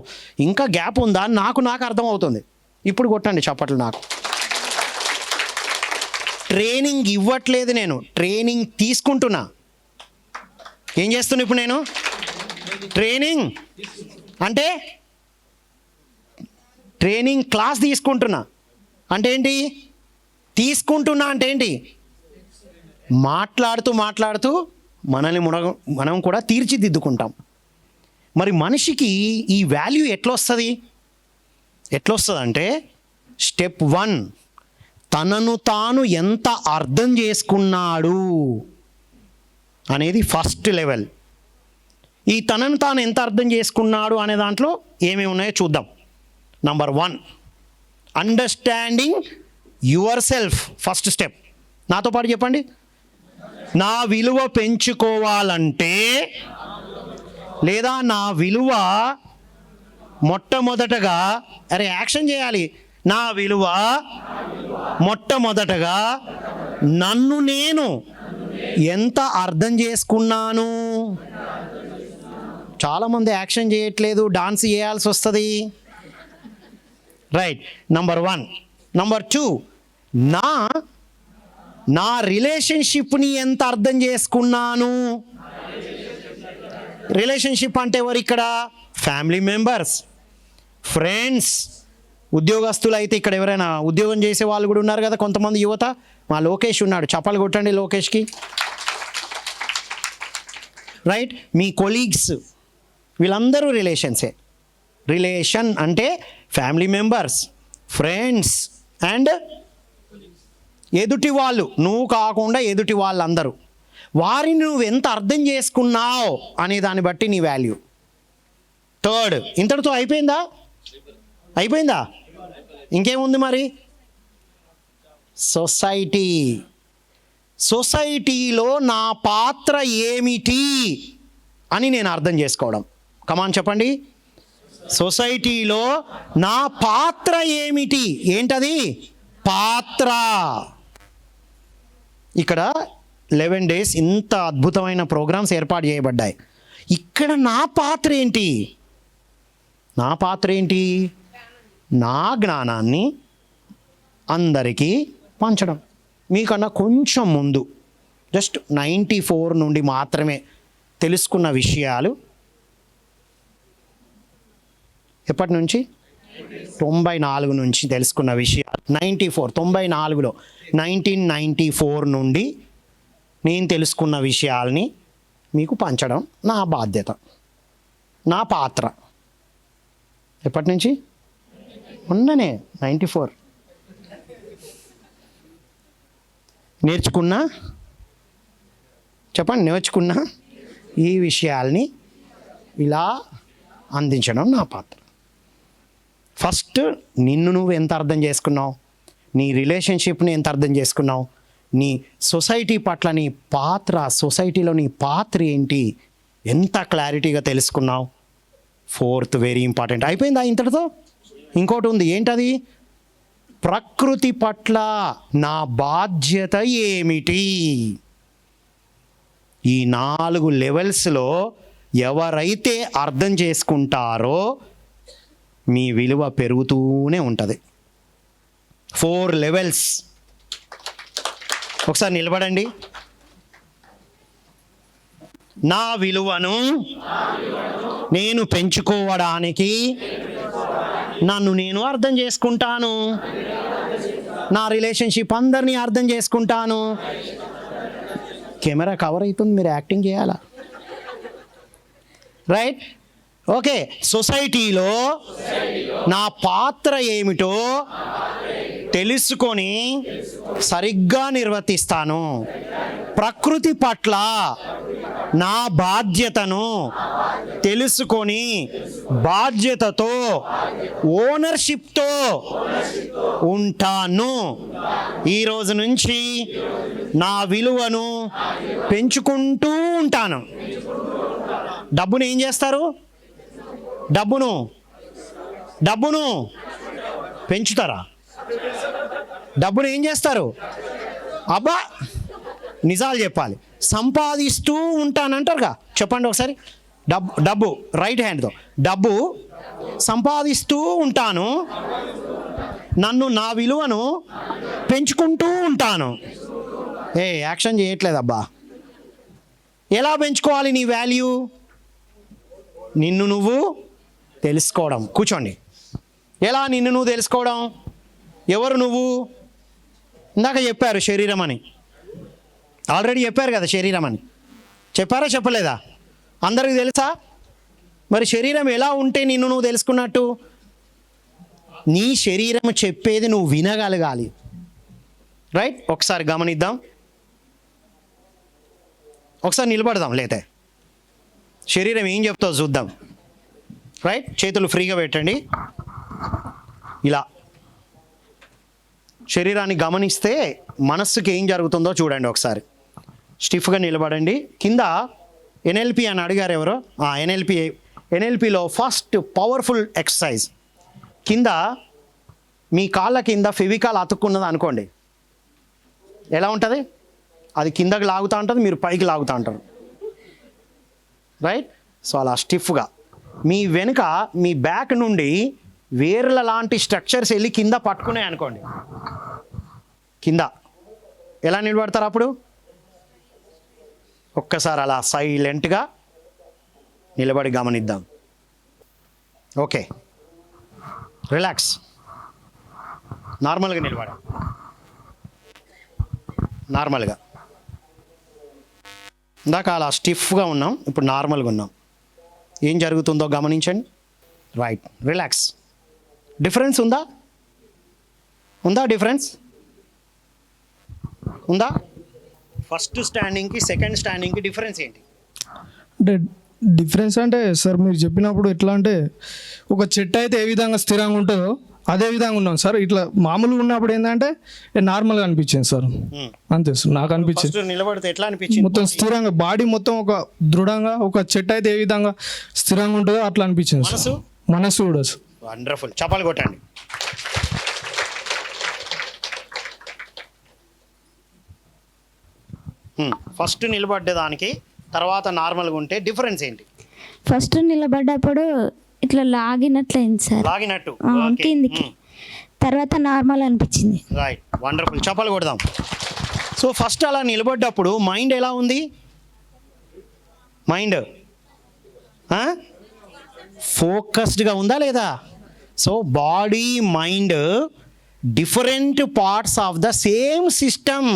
ఇంకా గ్యాప్ ఉందా అని నాకు అర్థం అవుతుంది. ఇప్పుడు కొట్టండి చప్పట్లు. నాకు ట్రైనింగ్ ఇవ్వట్లేదు, నేను ట్రైనింగ్ తీసుకుంటున్నా. ఏం చేస్తున్నా ఇప్పుడు నేను? ట్రైనింగ్ అంటే ట్రైనింగ్ క్లాస్ తీసుకుంటున్నా. అంటే ఏంటి? తీసుకుంటున్నా అంటే ఏంటి? మాట్లాడుతూ మనం కూడా తీర్చిదిద్దుకుంటాం. మరి మనిషికి ఈ వాల్యూ ఎట్లొస్తుంది అంటే, స్టెప్ 1 తనను తాను ఎంత అర్థం చేసుకున్నాడు. అనేది ఫస్ట్ లెవెల్. ఈ తనను తాను ఎంత అర్థం చేసుకున్నాడు అనే దాంట్లో ఏమేమి ఉన్నాయో చూద్దాం. Number 1, understanding your self. First step. నాతో పాటు చెప్పండి. నా విలువ పెంచుకోవాలంటే, లేదా నా విలువ మొట్టమొదటగా యాక్షన్ చేయాలి. నా విలువ మొట్టమొదటగా నన్ను నేను ఎంత అర్థం చేసుకున్నాను. చాలామంది యాక్షన్ చేయట్లేదు, డాన్స్ చేయాల్సి వస్తుంది. Right, number 1. నంబర్ 2, నా రిలేషన్షిప్ని ఎంత అర్థం చేసుకున్నాను. రిలేషన్షిప్ అంటే ఎవరు ఇక్కడ? ఫ్యామిలీ మెంబర్స్, ఫ్రెండ్స్, ఉద్యోగస్తులు అయితే ఇక్కడ ఎవరైనా ఉద్యోగం చేసే వాళ్ళు కూడా ఉన్నారు కదా కొంతమంది యువత. మా లోకేష్ ఉన్నాడు, చప్పలు కొట్టండి లోకేష్కి. రైట్, మీ కొలీగ్స్, వీళ్ళందరూ రిలేషన్సే. రిలేషన్ అంటే ఫ్యామిలీ మెంబర్స్, ఫ్రెండ్స్ అండ్ ఎదుటి వాళ్ళు, నువ్వు కాకుండా ఎదుటి వాళ్ళందరూ. వారిని నువ్వు ఎంత అర్థం చేసుకున్నావు అనే దాన్ని బట్టి నీ వాల్యూ. థర్డ్, ఇంతటితో అయిపోయిందా? అయిపోయిందా? ఇంకేముంది మరి? సొసైటీ. సొసైటీలో నా పాత్ర ఏమిటి అని నేను అర్థం చేసుకోవడం. కమాన్ చెప్పండి. సొసైటీలో నా పాత్ర ఏమిటి? ఏంటది? పాత్ర. ఇక్కడ 11 days ఇంత అద్భుతమైన ప్రోగ్రామ్స్ ఏర్పాటు చేయబడ్డాయి. ఇక్కడ నా పాత్ర ఏంటి? నా పాత్ర ఏంటి? నా జ్ఞానాన్ని అందరికీ పంచడం. మీకన్నా కొంచెం ముందు జస్ట్ 94 నుండి మాత్రమే తెలుసుకున్న విషయాలు. ఎప్పటి నుంచి? 94 నుంచి తెలుసుకున్న విషయాలు. 94లో 1994 నుండి నేను తెలుసుకున్న విషయాల్ని మీకు పంచడం నా బాధ్యత, నా పాత్ర. ఎప్పటి నుంచి? ఉన్ననే 94 నేర్చుకున్నా. చెప్పండి, నేర్చుకున్నా ఈ విషయాల్ని ఇలా అందించడం నా పాత్ర. ఫస్ట్ నిన్ను నువ్వు ఎంత అర్థం చేసుకున్నావు, నీ రిలేషన్షిప్ని ఎంత అర్థం చేసుకున్నావు, నీ సొసైటీ పట్ల నీ పాత్ర, సొసైటీలో నీ పాత్ర ఏంటి, ఎంత క్లారిటీగా తెలుసుకున్నావు. Fourth, very important. అయిపోయిందా ఇంతటితో? ఇంకోటి ఉంది. ఏంటది? ప్రకృతి పట్ల నా బాధ్యత ఏమిటి. ఈ 4 లెవెల్స్లో ఎవరైతే అర్థం చేసుకుంటారో మీ విలువ పెరుగుతూనే ఉంటుంది. 4 లెవెల్స్. ఒకసారి నిలబడండి. నా విలువను నేను పెంచుకోవడానికి నన్ను నేను అర్థం చేసుకుంటాను. నా రిలేషన్షిప్ అందరినీ అర్థం చేసుకుంటాను. కెమెరా కవర్ అవుతుంది, మీరు యాక్టింగ్ చేయాలా? Right, okay. సొసైటీలో నా పాత్ర ఏమిటో తెలుసుకొని సరిగ్గా నిర్వర్తిస్తాను. ప్రకృతి పట్ల నా బాధ్యతను తెలుసుకొని బాధ్యతతో, ఓనర్షిప్తో ఉంటాను. ఈరోజు నుంచి నా విలువను పెంచుకుంటూ ఉంటాను. డబ్బును ఏం చేస్తారు? డబ్బును పెంచుతారా? డబ్బును ఏం చేస్తారు? అబ్బా, నిజాలు చెప్పాలి. సంపాదిస్తూ ఉంటానంటారుగా. చెప్పండి ఒకసారి. డబ్బు రైట్ హ్యాండ్తో. డబ్బు సంపాదిస్తూ ఉంటాను, నా విలువను పెంచుకుంటూ ఉంటాను. యాక్షన్ చేయట్లేదు అబ్బా. ఎలా పెంచుకోవాలి నీ వాల్యూ? నిన్ను నువ్వు తెలుసుకోవడం. కూర్చోండి. ఎలా నిన్ను నువ్వు తెలుసుకోవడం? ఎవరు నువ్వు? ఇందాక చెప్పారు శరీరం అని. ఆల్రెడీ చెప్పారు కదా శరీరం అని. చెప్పారా చెప్పలేదా? అందరికీ తెలుసా? మరి శరీరం ఎలా ఉంటే నిన్ను నువ్వు తెలుసుకున్నట్టు? నీ శరీరం చెప్పేది నువ్వు వినగలగాలి. రైట్, ఒకసారి గమనిద్దాం. ఒకసారి నిలబడదాం లేతే శరీరం ఏం చెప్తావు చూద్దాం. రైట్, చేతులు ఫ్రీగా పెట్టండి. ఇలా శరీరాన్ని గమనిస్తే మనస్సుకి ఏం జరుగుతుందో చూడండి ఒకసారి. స్టిఫ్గా నిలబడండి. కింద ఎన్ఎల్పి అని అడిగారు ఎవరో. ఎన్ఎల్పిలో ఫస్ట్ పవర్ఫుల్ ఎక్సర్సైజ్, కింద మీ కాళ్ళ కింద ఫెవికాల్ అతుక్కున్నది అనుకోండి, ఎలా ఉంటుంది? అది కిందకి లాగుతూ ఉంటుంది, మీరు పైకి లాగుతూ ఉంటారు. రైట్, సో అలా స్టిఫ్గా మీ వెనుక మీ బ్యాక్ నుండి వేర్ల లాంటి స్ట్రక్చర్స్ వెళ్ళి కింద పట్టుకున్నాయి అనుకోండి. కింద ఎలా నిలబడతారు అప్పుడు? ఒక్కసారి అలా సైలెంట్గా నిలబడి గమనిద్దాం. ఓకే, రిలాక్స్, నార్మల్గా నిలబడ, నార్మల్గా. ఇందాక అలా స్టిఫ్గా ఉన్నాం, ఇప్పుడు నార్మల్గా ఉన్నాం. ఏం జరుగుతుందో గమనించండి. Right, relax. డిఫరెన్స్ ఉందా? డిఫరెన్స్ ఉందా? ఫస్ట్ స్టాండింగ్కి సెకండ్ స్టాండింగ్కి డిఫరెన్స్ ఏంటి? అంటే డిఫరెన్స్ అంటే సార్ మీరు చెప్పినప్పుడు ఎట్లా అంటే ఒక చెట్టు అయితే ఏ విధంగా స్థిరంగా ఉంటుందో అదే విధంగా ఉన్నాం సార్. ఇట్లా మామూలుగా ఉన్నప్పుడు ఏంటంటే నార్మల్గా అనిపించింది సార్. అంతే సార్, నాకు అనిపించింది. నిలబడితే ఎట్లా అనిపించింది? మొత్తం స్థిరంగా, బాడీ మొత్తం ఒక దృఢంగా, ఒక చెట్టు అయితే ఏ విధంగా స్థిరంగా ఉంటుందో అట్లా అనిపించింది సార్. మనసు కూడా సార్. వండర్ఫుల్, చపాలు కొట్టండి. ఫస్ట్ నిలబడ్డదానికి తర్వాత నార్మల్గా ఉంటే డిఫరెన్స్ ఏంటి? ఫస్ట్ నిలబడ్డప్పుడు ఇట్లా లాగినట్లయింది సార్, లాగినట్టు కిందికి. తర్వాత నార్మల్ అనిపించింది. రైట్, వండర్ఫుల్, చపాలు కొడదాం. సో ఫస్ట్ అలా నిలబడ్డప్పుడు మైండ్ ఎలా ఉంది? మైండ్ ఫోకస్డ్గా ఉందా లేదా? So body mind different parts of the same system.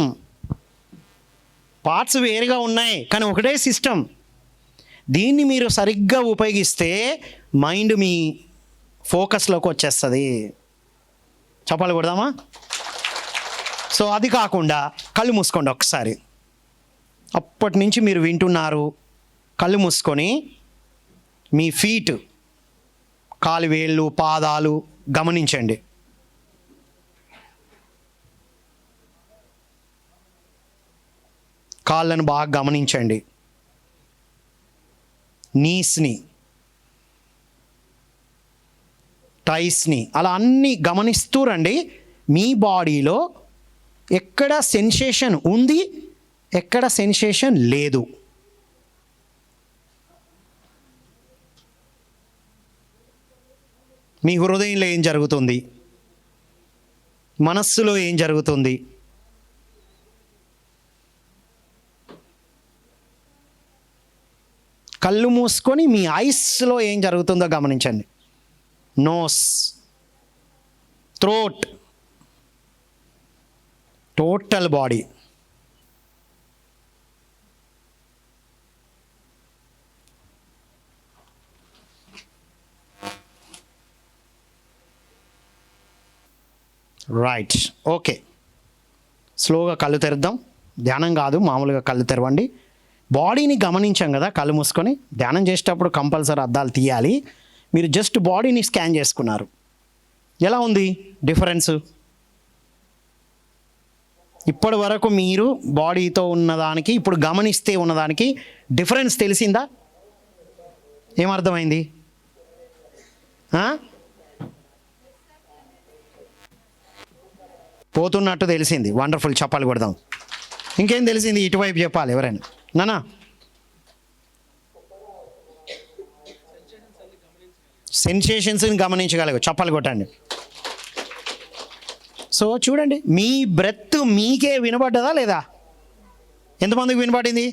Parts వేరుగా ఉన్నాయి కానీ ఒకటే సిస్టమ్. దీన్ని మీరు సరిగ్గా ఉపయోగిస్తే మైండ్ మీ ఫోకస్లోకి వచ్చేస్తుంది. చపాలు కొడదామా? సో అది కాకుండా కళ్ళు మూసుకోండి ఒకసారి. అప్పటి నుంచి మీరు వింటున్నారు. కళ్ళు మూసుకొని మీ ఫీట్, కాలు వేళ్ళు, పాదాలు గమనించండి. కాళ్ళను బాగా గమనించండి. నీస్ని, టైస్ని అలా అన్నీ గమనిస్తూ రండి. మీ బాడీలో ఎక్కడ సెన్సేషన్ ఉంది, ఎక్కడ సెన్సేషన్ లేదు. మీ హృదయంలో ఏం జరుగుతుంది, మనస్సులో ఏం జరుగుతుంది, కళ్ళు మూసుకొని మీ ఐస్లో ఏం జరుగుతుందో గమనించండి. Nose, throat, total body. Right, okay. స్లోగా కళ్ళు తెరుద్దాం. ధ్యానం కాదు, మామూలుగా కళ్ళు తెరవండి. బాడీని గమనించాం కదా కళ్ళు మూసుకొని. ధ్యానం చేసేటప్పుడు కంపల్సరీ అద్దాలు తీయాలి. మీరు జస్ట్ బాడీని స్కాన్ చేసుకున్నారు. ఎలా ఉంది డిఫరెన్స్? ఇప్పటి వరకు మీరు బాడీతో ఉన్నదానికి ఇప్పుడు గమనిస్తే ఉన్నదానికి డిఫరెన్స్ తెలిసిందా? ఏమర్థమైంది? పోతున్నట్టు తెలిసింది. వండర్ఫుల్, చప్పాలు కొడదాం. ఇంకేం తెలిసింది? ఇటువైపు చెప్పాలి ఎవరైనా. నానా సెన్సేషన్స్ని గమనించగలగు, చప్పాలు కొట్టండి. సో చూడండి, మీ బ్రెత్ మీకే వినబడ్డదా లేదా? ఎంతమందికి వినబడింది?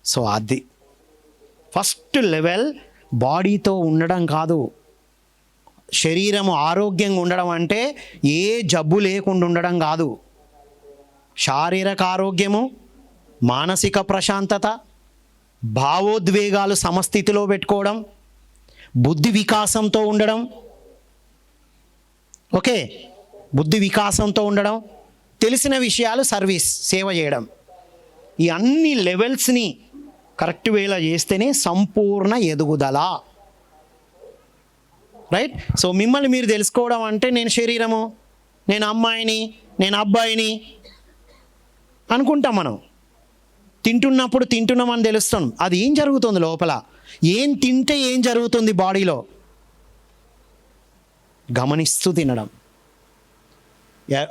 సో అది ఫస్ట్ లెవెల్. బాడీతో ఉండడం కాదు, శరీరము ఆరోగ్యంగా ఉండడం అంటే ఏ జబ్బు లేకుండా ఉండడం కాదు. శారీరక ఆరోగ్యము, మానసిక ప్రశాంతత, భావోద్వేగాలు సమస్థితిలో పెట్టుకోవడం, బుద్ధి వికాసంతో ఉండడం. ఓకే, బుద్ధి వికాసంతో ఉండడం, తెలిసిన విషయాలు సర్వీస్, సేవ చేయడం. ఈ అన్ని లెవెల్స్ని కరెక్ట్ వేలా చేస్తేనే సంపూర్ణ ఎదుగుదల. రైట్? సో మిమ్మల్ని మీరు తెలుసుకోవడం అంటే నేను శరీరము, నేను అమ్మాయిని, నేను అబ్బాయిని అనుకుంటాం. మనం తింటున్నప్పుడు తింటున్నామని తెలుస్తాం. అది ఏం జరుగుతుంది లోపల, ఏం తింటే ఏం జరుగుతుంది బాడీలో గమనిస్తూ తినడం.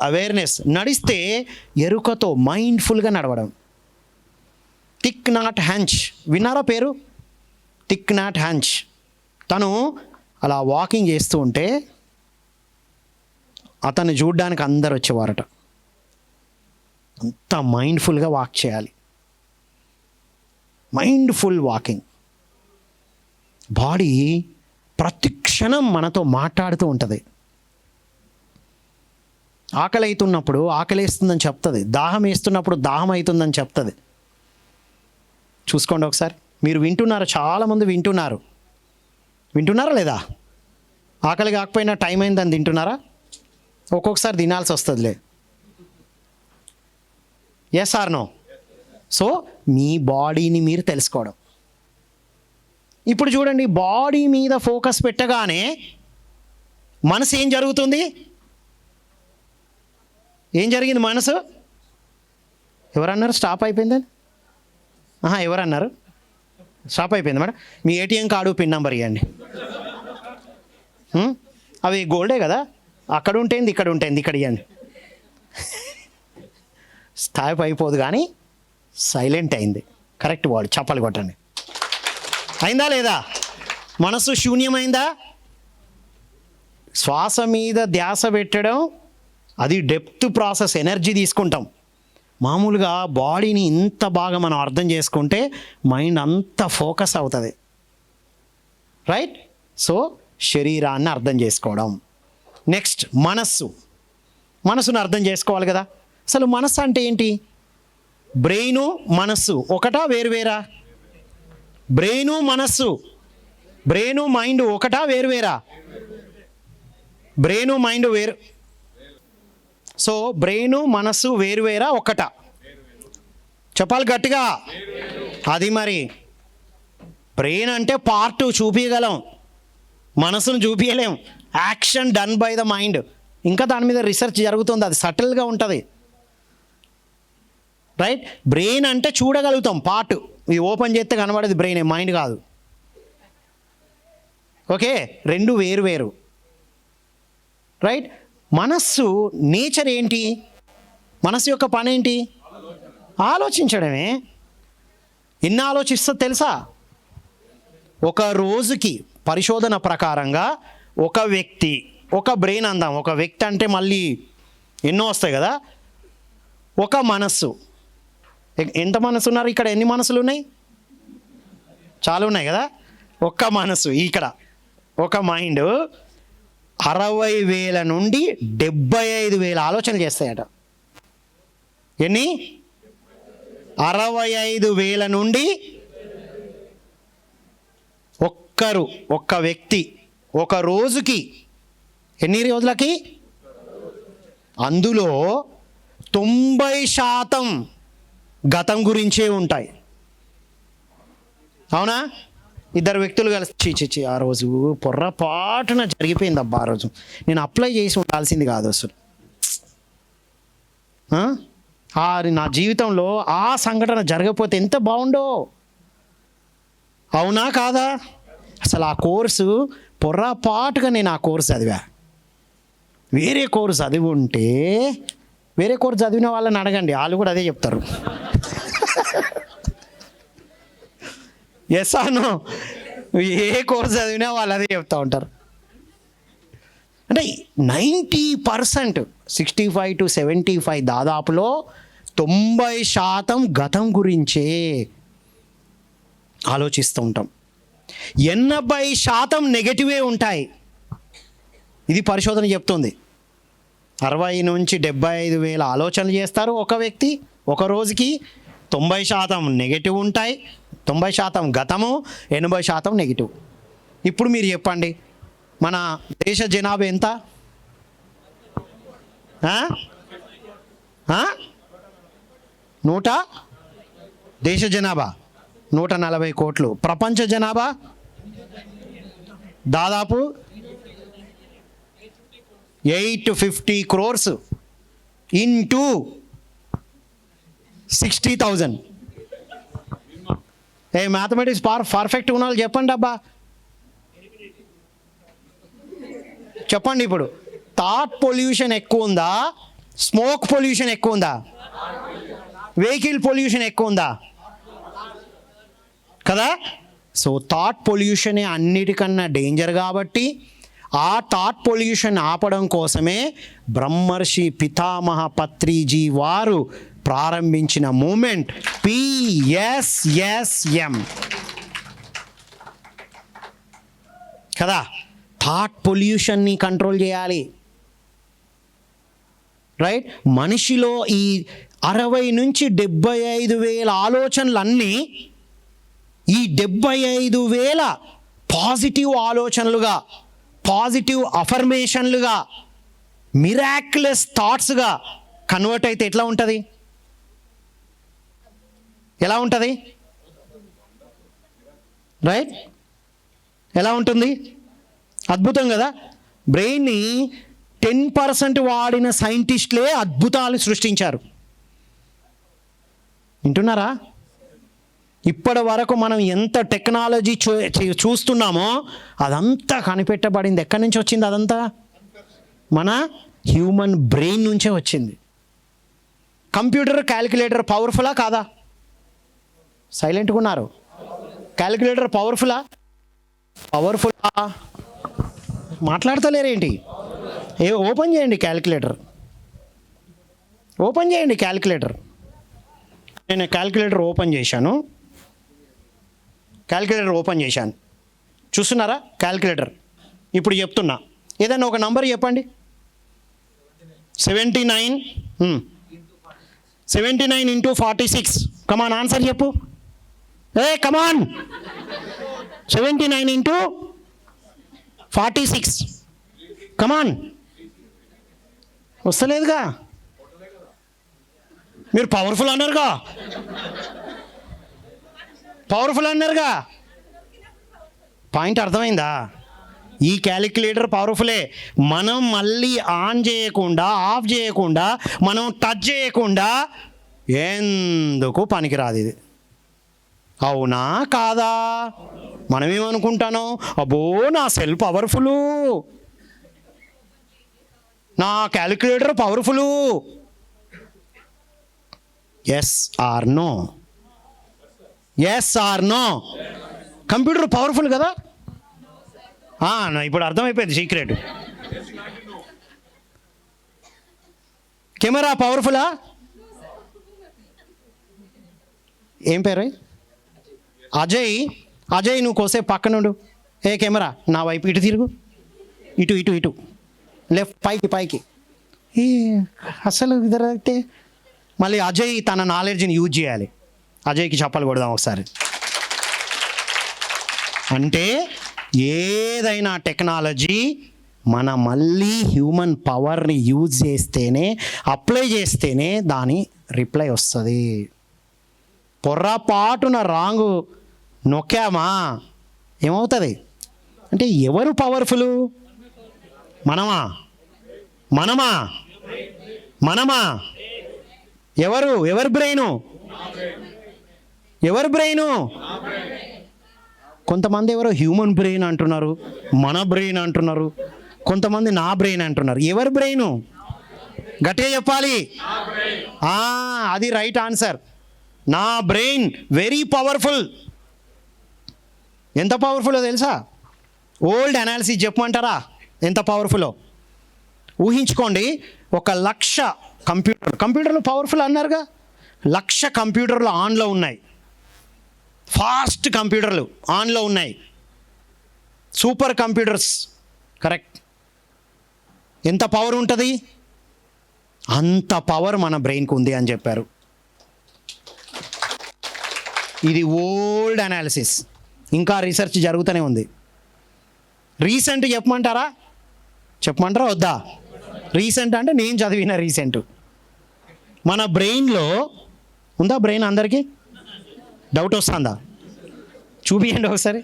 అవేర్నెస్. నడిస్తే ఎరుకతో మైండ్ఫుల్గా నడవడం. థిక్ నాట్ హ్యాంచ్, విన్నారా పేరు? Thich Nhat Hanh. తను అలా వాకింగ్ చేస్తూ ఉంటే అతన్ని చూడ్డానికి అందరు వచ్చేవారట. అంత మైండ్ఫుల్గా వాక్ చేయాలి. Mindful walking. బాడీ ప్రతి క్షణం మనతో మాట్లాడుతూ ఉంటుంది. ఆకలి అవుతున్నప్పుడు ఆకలి వేస్తుందని చెప్తుంది, దాహం వేస్తున్నప్పుడు దాహం అవుతుందని చెప్తుంది. చూసుకోండి ఒకసారి. మీరు వింటున్నారు, చాలామంది వింటున్నారా లేదా? ఆకలి కాకపోయినా టైం అయిందని తింటున్నారా? ఒక్కొక్కసారి తినాల్సి వస్తుందిలే. Yes or no? సో మీ బాడీని మీరు తెలుసుకోవడం. ఇప్పుడు చూడండి, బాడీ మీద ఫోకస్ పెట్టగానే మనసు ఏం జరుగుతుంది? ఏం జరిగింది మనసు? ఎవరన్నారు స్టాప్ అయిపోయిందని? ఎవరన్నారు స్టాప్ అయిపోయింది మేడం? మీ ఏటీఎం కార్డు పిన్ నెంబర్ ఇవ్వండి. అవి గోల్డే కదా, అక్కడ ఉంటుంది ఇక్కడ ఉంటుంది, ఇక్కడ ఇవ్వండి. స్టాప్ అయిపోదు కానీ సైలెంట్ అయింది. కరెక్ట్ వాడు చప్పలు కొట్టండి. అయిందా లేదా? మనసు శూన్యమైందా? శ్వాస మీద ధ్యాస పెట్టడం అది డెప్త్ ప్రాసెస్, ఎనర్జీ తీసుకుంటాం. మామూలుగా బాడీని ఇంత బాగా మనం అర్థం చేసుకుంటే మైండ్ అంత ఫోకస్ అవుతుంది. రైట్? సో శరీరాన్ని అర్థం చేసుకోవడం. నెక్స్ట్ మనసును అర్థం చేసుకోవాలి కదా. అసలు మనసు అంటే ఏంటి? బ్రెయిను మనస్సు ఒకటా వేరువేరా? బ్రెయిను మనస్సు, బ్రెయిను మైండ్ ఒకటా వేరువేరా? బ్రెయిను మైండ్ వేరు. సో బ్రెయిను మనస్సు వేరువేరా ఒకటా? చెప్పాలి గట్టిగా. అది మరి బ్రెయిన్ అంటే పార్ట్ చూపించగలం, మనసును చూపించలేం. Action done by the mind. ఇంకా దాని మీద రీసెర్చ్ జరుగుతుంది, అది సటిల్గా ఉంటుంది. రైట్? బ్రెయిన్ అంటే చూడగలుగుతాం, పార్ట్. ఇది ఓపెన్ చేస్తే కనబడేది బ్రెయిన్, మైండ్ కాదు. ఓకే, రెండు వేరు వేరు. రైట్? మనస్సు నేచర్ ఏంటి? మనస్సు యొక్క పని ఏంటి? ఆలోచించడమే. ఎన్ని ఆలోచిస్తో తెలుసా? ఒక రోజుకి పరిశోధన ప్రకారంగా ఒక వ్యక్తి, ఒక బ్రెయిన్ అందాం, ఒక వ్యక్తి అంటే మళ్ళీ ఎన్నో వస్తాయి కదా. ఒక మనస్సు, ఎంత మనసు ఉన్నారు ఇక్కడ? ఎన్ని మనసులు ఉన్నాయి? చాలా ఉన్నాయి కదా. ఒక్క మనసు, ఇక్కడ ఒక మైండ్ 60,000 నుండి 75,000 ఆలోచనలు చేస్తాయట. ఎన్ని? 65,000 నుండి. ఒక్క వ్యక్తి ఒక రోజుకి ఎన్ని రోజులకి? అందులో 90% గతం గురించే ఉంటాయి. అవునా? ఇద్దరు వ్యక్తులు కలిసి చీ ఆ రోజు పొర్రపాటున జరిగిపోయింది అబ్బా, ఆ రోజు నేను అప్లై చేసి ఉండాల్సింది కాదు అసలు, నా జీవితంలో ఆ సంఘటన జరగకపోతే ఎంత బాగుండో. అవునా కాదా? అసలు ఆ కోర్సు పొర్రపాటుగా నేను ఆ కోర్సు చదివా. వేరే కోర్సు చదివి ఉంటే, వేరే కోర్సు చదివిన వాళ్ళని అడగండి, వాళ్ళు కూడా అదే చెప్తారు. ఎస్ అను, ఏ కోర్సు చదివినా వాళ్ళు అదే చెప్తూ ఉంటారు. అంటే 90%, 65 to 75 దాదాపులో 90% గతం గురించే ఆలోచిస్తూ ఉంటాం. 80% నెగటివే ఉంటాయి. ఇది పరిశోధన చెప్తుంది. 60 నుంచి 75,000 ఆలోచనలు చేస్తారు ఒక వ్యక్తి ఒక రోజుకి. 90% నెగటివ్ ఉంటాయి, 90% గతము, 80% నెగిటివ్. ఇప్పుడు మీరు చెప్పండి, మన దేశ జనాభా ఎంత? 100 దేశ జనాభా 140 కోట్లు. ప్రపంచ జనాభా దాదాపు 850 crores ఇంటూ 60,000. ఏ మ్యాథమెటిక్స్ పర్ఫెక్ట్ ఉన్న వాళ్ళు చెప్పండి అబ్బా, చెప్పండి. ఇప్పుడు థాట్ పొల్యూషన్ ఎక్కువ ఉందా, స్మోక్ పొల్యూషన్ ఎక్కువ ఉందా, వెహికల్ పొల్యూషన్ ఎక్కువ ఉందా? కదా. సో థాట్ పొల్యూషనే అన్నిటికన్నా డేంజర్ కాబట్టి ఆ థాట్ పొల్యూషన్ ఆపడం కోసమే బ్రహ్మర్షి పితామహ పత్రిజీ వారు ప్రారంభించిన మూమెంట్ PSSM కదా. థాట్ పొల్యూషన్ని కంట్రోల్ చేయాలి, రైట్. మనిషిలో ఈ 60 నుంచి 75 వేల ఆలోచనలన్నీ ఈ 75,000 పాజిటివ్ ఆలోచనలుగా, పాజిటివ్ అఫర్మేషన్లుగా, మిరాక్యులస్ థాట్స్గా కన్వర్ట్ అయితే ఎట్లా ఉంటుంది? ఎలా ఉంటుంది? రైట్, ఎలా ఉంటుంది? అద్భుతం కదా. బ్రెయిన్ని 10% వాడిన సైంటిస్టులే అద్భుతాలు సృష్టించారు. వింటున్నారా? ఇప్పటి వరకు మనం ఎంత టెక్నాలజీ చూస్తున్నామో అదంతా కనిపెట్టబడింది. ఎక్కడి నుంచి వచ్చింది? అదంతా మన హ్యూమన్ బ్రెయిన్ నుంచే వచ్చింది. కంప్యూటర్, క్యాలిక్యులేటర్ పవర్ఫుల్లా కాదా? సైలెంట్గా ఉన్నారు. క్యాలిక్యులేటర్ పవర్ఫుల్లా? పవర్ఫుల్లా? మాట్లాడతలేరేంటి? ఓపెన్ చేయండి క్యాలిక్యులేటర్, ఓపెన్ చేయండి క్యాలిక్యులేటర్. నేను క్యాలిక్యులేటర్ ఓపెన్ చేశాను, క్యాలిక్యులేటర్ ఓపెన్ చేశాను. చూస్తున్నారా క్యాలిక్యులేటర్? ఇప్పుడు చెప్తున్నా, ఏదైనా ఒక నంబర్ చెప్పండి. 79 ఇంటూ 46. కమాన్, ఆన్సర్ చెప్పు. కమాన్. 79 ఇంటూ 46. కమాన్. వస్తలేదుగా. మీరు పవర్ఫుల్ అన్నారుగా, పవర్ఫుల్ అన్నారుగా. పాయింట్ అర్థమైందా? ఈ క్యాలిక్యులేటర్ పవర్ఫుల్లే. మనం మళ్ళీ ఆన్ చేయకుండా, ఆఫ్ చేయకుండా, మనం టచ్ చేయకుండా ఎందుకు పనికిరాదు ఇది. అవునా కాదా? మనమేమనుకుంటాను, అబ్బో నా సెల్ పవర్ఫుల్, నా calculator powerful. Yes or no? Yes or no? Computer powerful కదా. ఇప్పుడు అర్థమైపోయింది సీక్రెట్. కెమెరా పవర్ఫుల్లా? ఏం పేరు? అజయ్. అజయ్, నువ్వు కోసే పక్కనుండు. ఏ కెమెరా నా వైపు ఇటు తిరుగు, ఇటు ఇటు ఇటు, లెఫ్ట్, పైకి పైకి. అసలు ఇద్దరైతే మళ్ళీ అజయ్ తన నాలెడ్జ్ని యూజ్ చేయాలి. అజయ్కి చప్పలు కొడదాం ఒకసారి. అంటే ఏదైనా టెక్నాలజీ మన మళ్ళీ హ్యూమన్ పవర్ని యూజ్ చేస్తేనే, అప్లై చేస్తేనే దాని రిప్లై వస్తుంది. పొర్రపాటున రాంగు నొక్కామా ఏమవుతుంది? అంటే ఎవరు పవర్ఫుల్? మనమా? మనమా? మనమా? ఎవరు బ్రెయిను? ఎవరు బ్రెయిను? కొంతమంది ఎవరో హ్యూమన్ బ్రెయిన్ అంటున్నారు, మన బ్రెయిన్ అంటున్నారు, కొంతమంది నా బ్రెయిన్ అంటున్నారు. ఎవరి బ్రెయిను? గట్టిగా చెప్పాలి. అది రైట్ ఆన్సర్. నా బ్రెయిన్ వెరీ పవర్ఫుల్. ఎంత పవర్ఫుల్లో తెలుసా? ఓల్డ్ అనాలిసిస్ చెప్పమంటారా ఎంత పవర్ఫుల్లో? ఊహించుకోండి, 1,00,000 కంప్యూటర్లు పవర్ఫుల్ అన్నారుగా. 1,00,000 కంప్యూటర్లు ఆన్లో ఉన్నాయి, ఫాస్ట్ కంప్యూటర్లు ఆన్లో ఉన్నాయి, సూపర్ కంప్యూటర్స్. కరెక్ట్. ఎంత పవర్ ఉంటుంది? అంత పవర్ మన బ్రెయిన్కి ఉంది అని చెప్పారు. ఇది ఓల్డ్ అనాలిసిస్, ఇంకా రీసెర్చ్ జరుగుతూనే ఉంది. రీసెంట్ చెప్పమంటారా వద్దా? రీసెంట్ అంటే నేను చదివిన రీసెంట్. మన బ్రెయిన్లో ఉందా బ్రెయిన్ అందరికీ? డౌట్ వస్తుందా? చూపియండి ఒకసారి.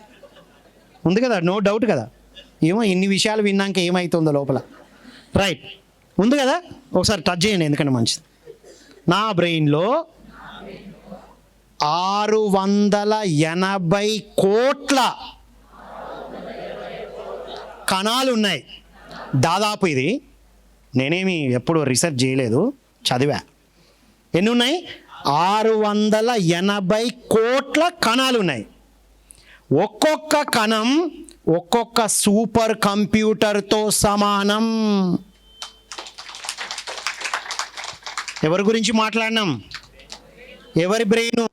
ఉంది కదా, నో డౌట్ కదా. ఏమో ఇన్ని విషయాలు విన్నాక ఏమవుతుందో లోపల. రైట్, ఉంది కదా, ఒకసారి టచ్ చేయండి ఎందుకంటే మంచిది. నా బ్రెయిన్లో 680 కోట్ల కణాలు ఉన్నాయి దాదాపు. ఇది నేనేమి ఎప్పుడు రీసెర్చ్ చేయలేదు, చదివా. ఎన్ని ఉన్నాయి? 680 కోట్ల కణాలు ఉన్నాయి. ఒక్కొక్క కణం ఒక్కొక్క సూపర్ కంప్యూటర్తో సమానం. ఎవరి గురించి మాట్లాడినాం? ఎవరి బ్రెయిన్?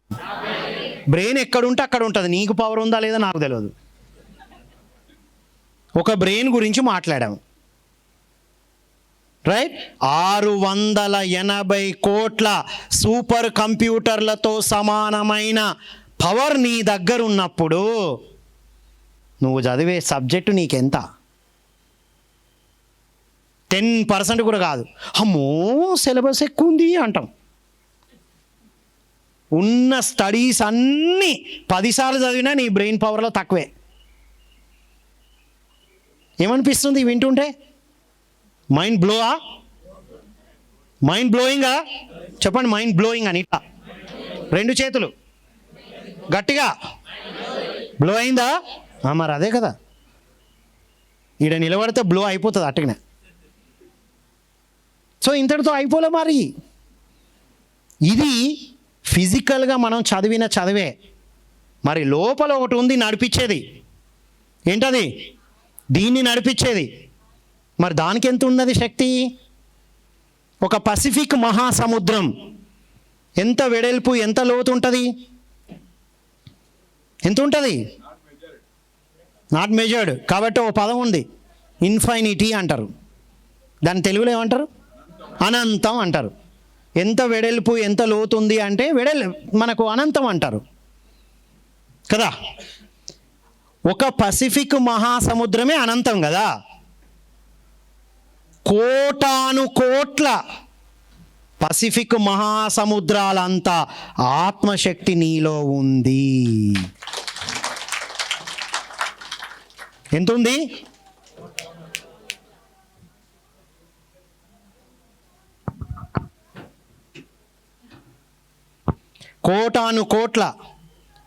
బ్రెయిన్ ఎక్కడుంటే అక్కడ ఉంటుంది. నీకు పవర్ ఉందా లేదా నాకు తెలియదు. ఒక బ్రెయిన్ గురించి మాట్లాడాము. రైట్, 680 కోట్ల సూపర్ కంప్యూటర్లతో సమానమైన పవర్ నీ దగ్గర ఉన్నప్పుడు నువ్వు చదివే సబ్జెక్టు నీకెంత? 10% కూడా కాదు. అమ్మో సిలబస్ ఎక్కువ ఉంది అంటాం. ఉన్న స్టడీస్ అన్నీ 10 సార్లు చదివినా నీ బ్రెయిన్ పవర్లో తక్కువే. ఏమనిపిస్తుంది వింటుంటే? మైండ్ బ్లోవా? మైండ్ బ్లోయింగా? చెప్పండి, మైండ్ బ్లోయింగ్ అని. ఇట్లా 2 చేతులు గట్టిగా. బ్లో అయిందా? మరి అదే కదా, ఈడ నిలబడితే బ్లో అయిపోతుంది అట్టగానే. సో ఇంతటితో అయిపోలే. మరి ఇది ఫిజికల్గా మనం చదివిన చదివే. మరి లోపల ఒకటి ఉంది నడిపించేది. ఏంటది? దీన్ని నడిపించేది. మరి దానికి ఎంత ఉన్నది శక్తి? ఒక పసిఫిక్ మహాసముద్రం ఎంత వెడల్పు, ఎంత లోతు ఉంటుంది? ఎంత ఉంటుంది? Not measured. కాబట్టి ఓ పదం ఉంది, ఇన్ఫైనిటీ అంటారు. దాని తెలుగులో ఏమంటారు? అనంతం అంటారు. ఎంత వెడల్పు, ఎంత లోతు ఉంది అంటే మనకు అనంతం అంటారు కదా. ఒక పసిఫిక్ మహాసముద్రమే అనంతం కదా. కోటాను కోట్ల పసిఫిక్ మహాసముద్రాలంతా ఆత్మశక్తి నీలో ఉంది. ఎంత ఉంది? కోటాను కోట్ల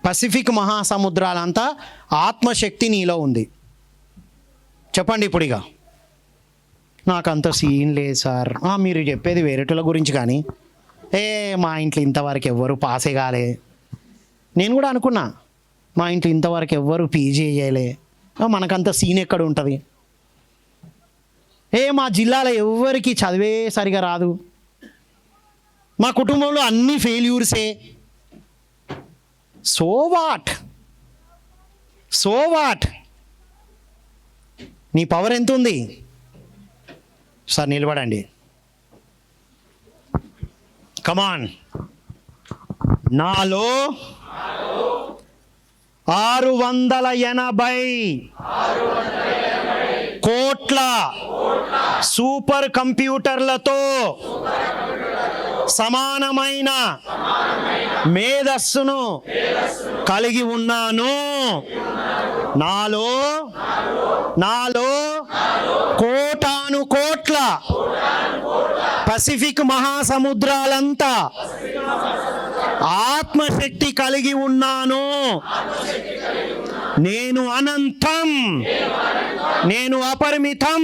పసిఫిక్ మహాసముద్రాలంతా ఆత్మశక్తి నీలో ఉంది. చెప్పండి ఇప్పుడు. ఇక నాకంత సీన్ లేదు సార్. మీరు చెప్పేది వేరేటోళ్ళ గురించి, కానీ మా ఇంట్లో ఇంతవరకు ఎవ్వరు పాసే కాలే. నేను కూడా అనుకున్నా, మా ఇంట్లో ఇంతవరకు ఎవ్వరు పీజీ చేయలే, మనకంత సీన్ ఎక్కడ ఉంటుంది? మా జిల్లాలో ఎవ్వరికి చదివే సరిగా రాదు, మా కుటుంబంలో అన్ని ఫెయిల్యూర్సే. So what? So what? నీ పవర్ ఎంత ఉంది? సార్ నిలబడండి. కమాన్. నాలో 680 కోట్ల సూపర్ కంప్యూటర్లతో సమానమైన మేధస్సును కలిగి ఉన్నాను. నాలో కోటాను కోట్ల పసిఫిక్ మహాసముద్రాలంతా ఆత్మశక్తి కలిగి ఉన్నాను. నేను అనంతం, నేను అపరిమితం.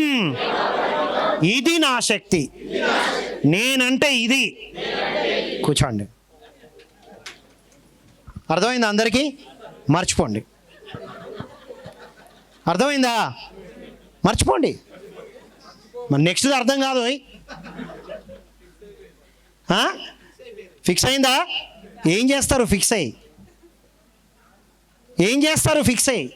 ఇది నా శక్తి. నేనంటే ఇది. కూర్చోండి. అర్థమైందా అందరికీ? మర్చిపోండి. అర్థమైందా? మర్చిపోండి. మరి నెక్స్ట్ అర్థం కాదు. ఫిక్స్ అయిందా? ఏం చేస్తారు ఫిక్స్ అయ్యి? ఏం చేస్తారు ఫిక్స్ అయ్యి?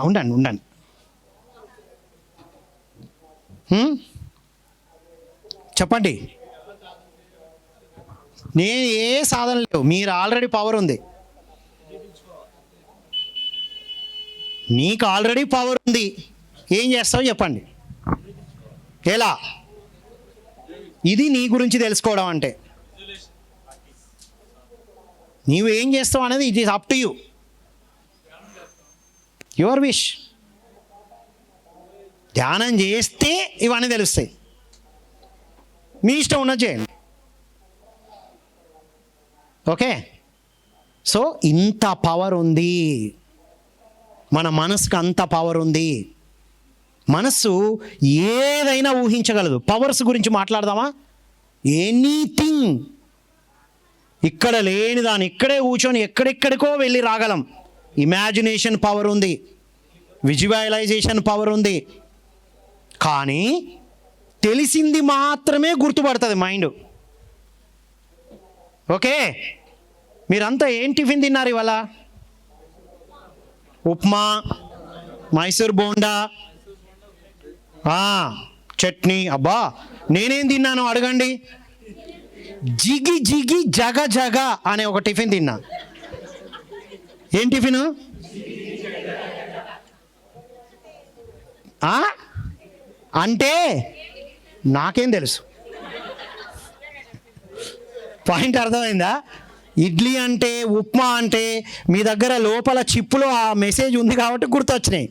ఉండండి. చెప్పండి. నేను ఏ సాధన లేవు, మీరు ఆల్రెడీ పవర్ ఉంది. నీకు ఆల్రెడీ పవర్ ఉంది. ఏం చేస్తావు చెప్పండి? ఎలా? ఇది నీ గురించి తెలుసుకోవడం అంటే. నీవు ఏం చేస్తావు అనేది it is up to you, your wish. ధ్యానం చేస్తే ఇవన్నీ తెలుస్తాయి, మీ ఇష్టం ఉన్నది చేయండి. ఓకే, సో ఇంత పవర్ ఉంది మన మనసుకు, అంత పవర్ ఉంది. మనస్సు ఏదైనా ఊహించగలదు. పవర్స్ గురించి మాట్లాడదామా? ఎనీథింగ్. ఇక్కడ లేని దాన్ని ఇక్కడే కూర్చొని ఎక్కడెక్కడికో వెళ్ళి రాగలం. ఇమాజినేషన్ పవర్ ఉంది, విజువలైజేషన్ పవర్ ఉంది. కానీ తెలిసింది మాత్రమే గుర్తుపడుతుంది మైండ్. ఓకే, మీరంతా ఏం టిఫిన్ తిన్నారు ఇవాళ? ఉప్మా, మైసూర్ బోండా, చట్నీ. అబ్బా, నేనేం తిన్నాను అడగండి? జిగి జిగి జగ జగ అనే ఒక టిఫిన్ తిన్నా. ఏం టిఫిన్? అంటే నాకేం తెలుసు? పాయింట్ అర్థమైందా? ఇడ్లీ అంటే, ఉప్మా అంటే మీ దగ్గర లోపల చిప్పులో ఆ మెసేజ్ ఉంది కాబట్టి గుర్తొచ్చినాయి.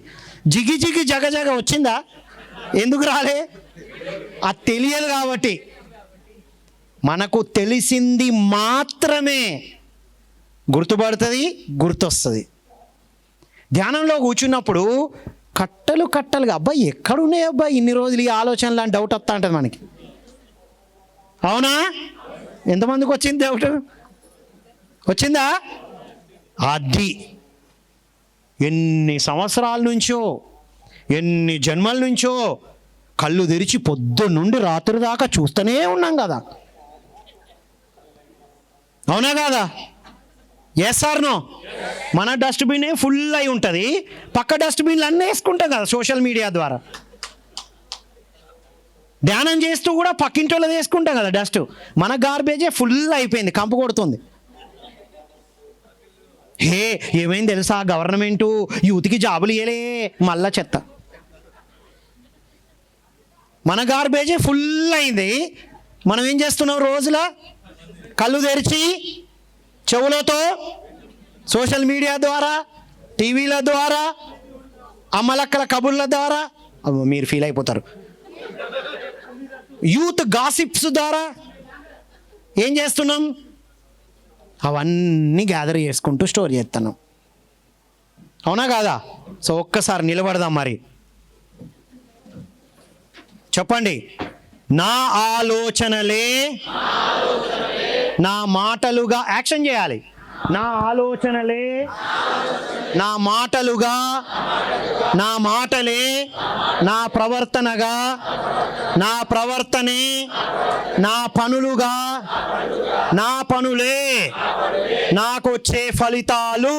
జిగి జిగి జగ జగ వచ్చిందా? ఎందుకు రాలే? అది తెలియదు కాబట్టి. మనకు తెలిసింది మాత్రమే గుర్తుపడుతుంది, గుర్తొస్తుంది. ధ్యానంలో కూర్చున్నప్పుడు కట్టలు కట్టలుగా అబ్బాయి ఎక్కడున్నాయి అబ్బాయి ఇన్ని రోజులు ఈ ఆలోచనలు అని డౌట్ వస్తూ ఉంటుంది మనకి. అవునా? ఎంతమందికి వచ్చింది డౌట్? వచ్చిందా? అది ఎన్ని సంవత్సరాల నుంచో, ఎన్ని జన్మల నుంచో కళ్ళు తెరిచి పొద్దున్న నుండి రాత్రి దాకా చూస్తూనే ఉన్నాం కదా. అవునా కాదా? Yes or no? మన డస్ట్బిన్ ఫుల్ అయి ఉంటుంది, పక్క డస్ట్బిన్లు అన్నీ వేసుకుంటాం కదా సోషల్ మీడియా ద్వారా. ధ్యానం చేస్తూ కూడా పక్కింటి వాళ్ళది వేసుకుంటాం కదా డస్ట్. మన గార్బేజే ఫుల్ అయిపోయింది, కంపు కొడుతుంది. హే, ఏమైంది తెలుసా? గవర్నమెంటు యూత్కి జాబులు ఇయ్యలే, మళ్ళా చెత్త. మన గార్బేజే ఫుల్ అయింది, మనం ఏం చేస్తున్నాం? రోజులా కళ్ళు తెరిచి చెవులతో సోషల్ మీడియా ద్వారా, టీవీల ద్వారా, అమ్మలక్కల కబుర్ల ద్వారా, మీరు ఫీల్ అయిపోతారు, యూత్ గాసిప్స్ ద్వారా ఏం చేస్తున్నాం? అవన్నీ గ్యాదర్ చేసుకుంటూ స్టోర్ చేస్తున్నాం. అవునా కాదా? సో ఒక్కసారి నిలబడదాం మరి. చెప్పండి. నా ఆలోచనలే నా మాటలుగా, యాక్షన్ చేయాలి. నా ఆలోచనలే నా మాటలుగా, నా మాటలే నా ప్రవర్తనగా, నా ప్రవర్తనే నా పనులుగా, నా పనులే నాకొచ్చే ఫలితాలు.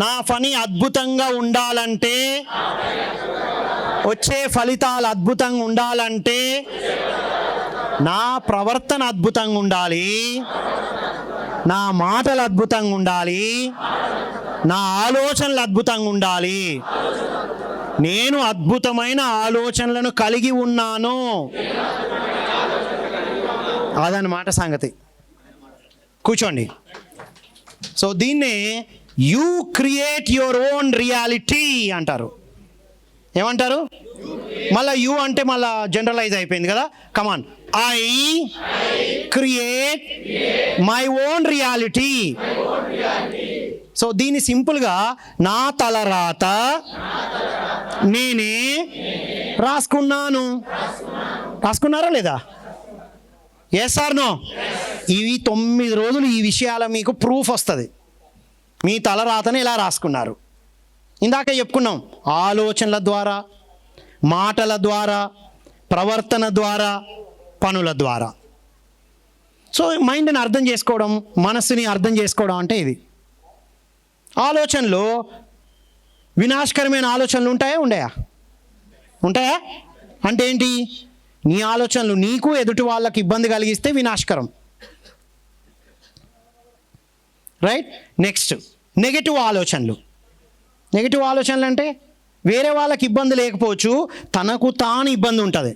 నా పని అద్భుతంగా ఉండాలంటే, వచ్చే ఫలితాలు అద్భుతంగా ఉండాలంటే నా ప్రవర్తన అద్భుతంగా ఉండాలి, నా మాటలు అద్భుతంగా ఉండాలి, నా ఆలోచనలు అద్భుతంగా ఉండాలి. నేను అద్భుతమైన ఆలోచనలను కలిగి ఉన్నాను, అదన్నమాట సంగతి. కూర్చోండి. సో దీన్నే you create your own reality అంటారు. ఏమంటారు? మళ్ళీ యూ అంటే మళ్ళీ జనరలైజ్ అయిపోయింది కదా. Come on, I create my own reality. So దీన్ని సింపుల్గా నా తలరాత నేనే రాసుకున్నాను. రాసుకున్నారా లేదా? Yes or no? ఇవి 9 రోజులు ఈ విషయాల మీకు ప్రూఫ్ వస్తుంది. మీ తలరాతని ఎలా రాసుకున్నారు? ఇందాక చెప్పుకున్నాం, ఆలోచనల ద్వారా, మాటల ద్వారా, ప్రవర్తన ద్వారా, పనుల ద్వారా. సో మైండ్ని అర్థం చేసుకోవడం, మనస్సుని అర్థం చేసుకోవడం అంటే ఇది. ఆలోచనలు వినాశకరమైన ఆలోచనలు ఉంటాయా? ఉంటాయా? అంటే ఏంటి? నీ ఆలోచనలు నీకు ఎదుటి వాళ్ళకి ఇబ్బంది కలిగిస్తే వినాశకరం. రైట్? నెక్స్ట్, నెగటివ్ ఆలోచనలు. నెగటివ్ ఆలోచనలు అంటే వేరే వాళ్ళకి ఇబ్బంది లేకపోవచ్చు, తనకు తాను ఇబ్బంది ఉంటుంది.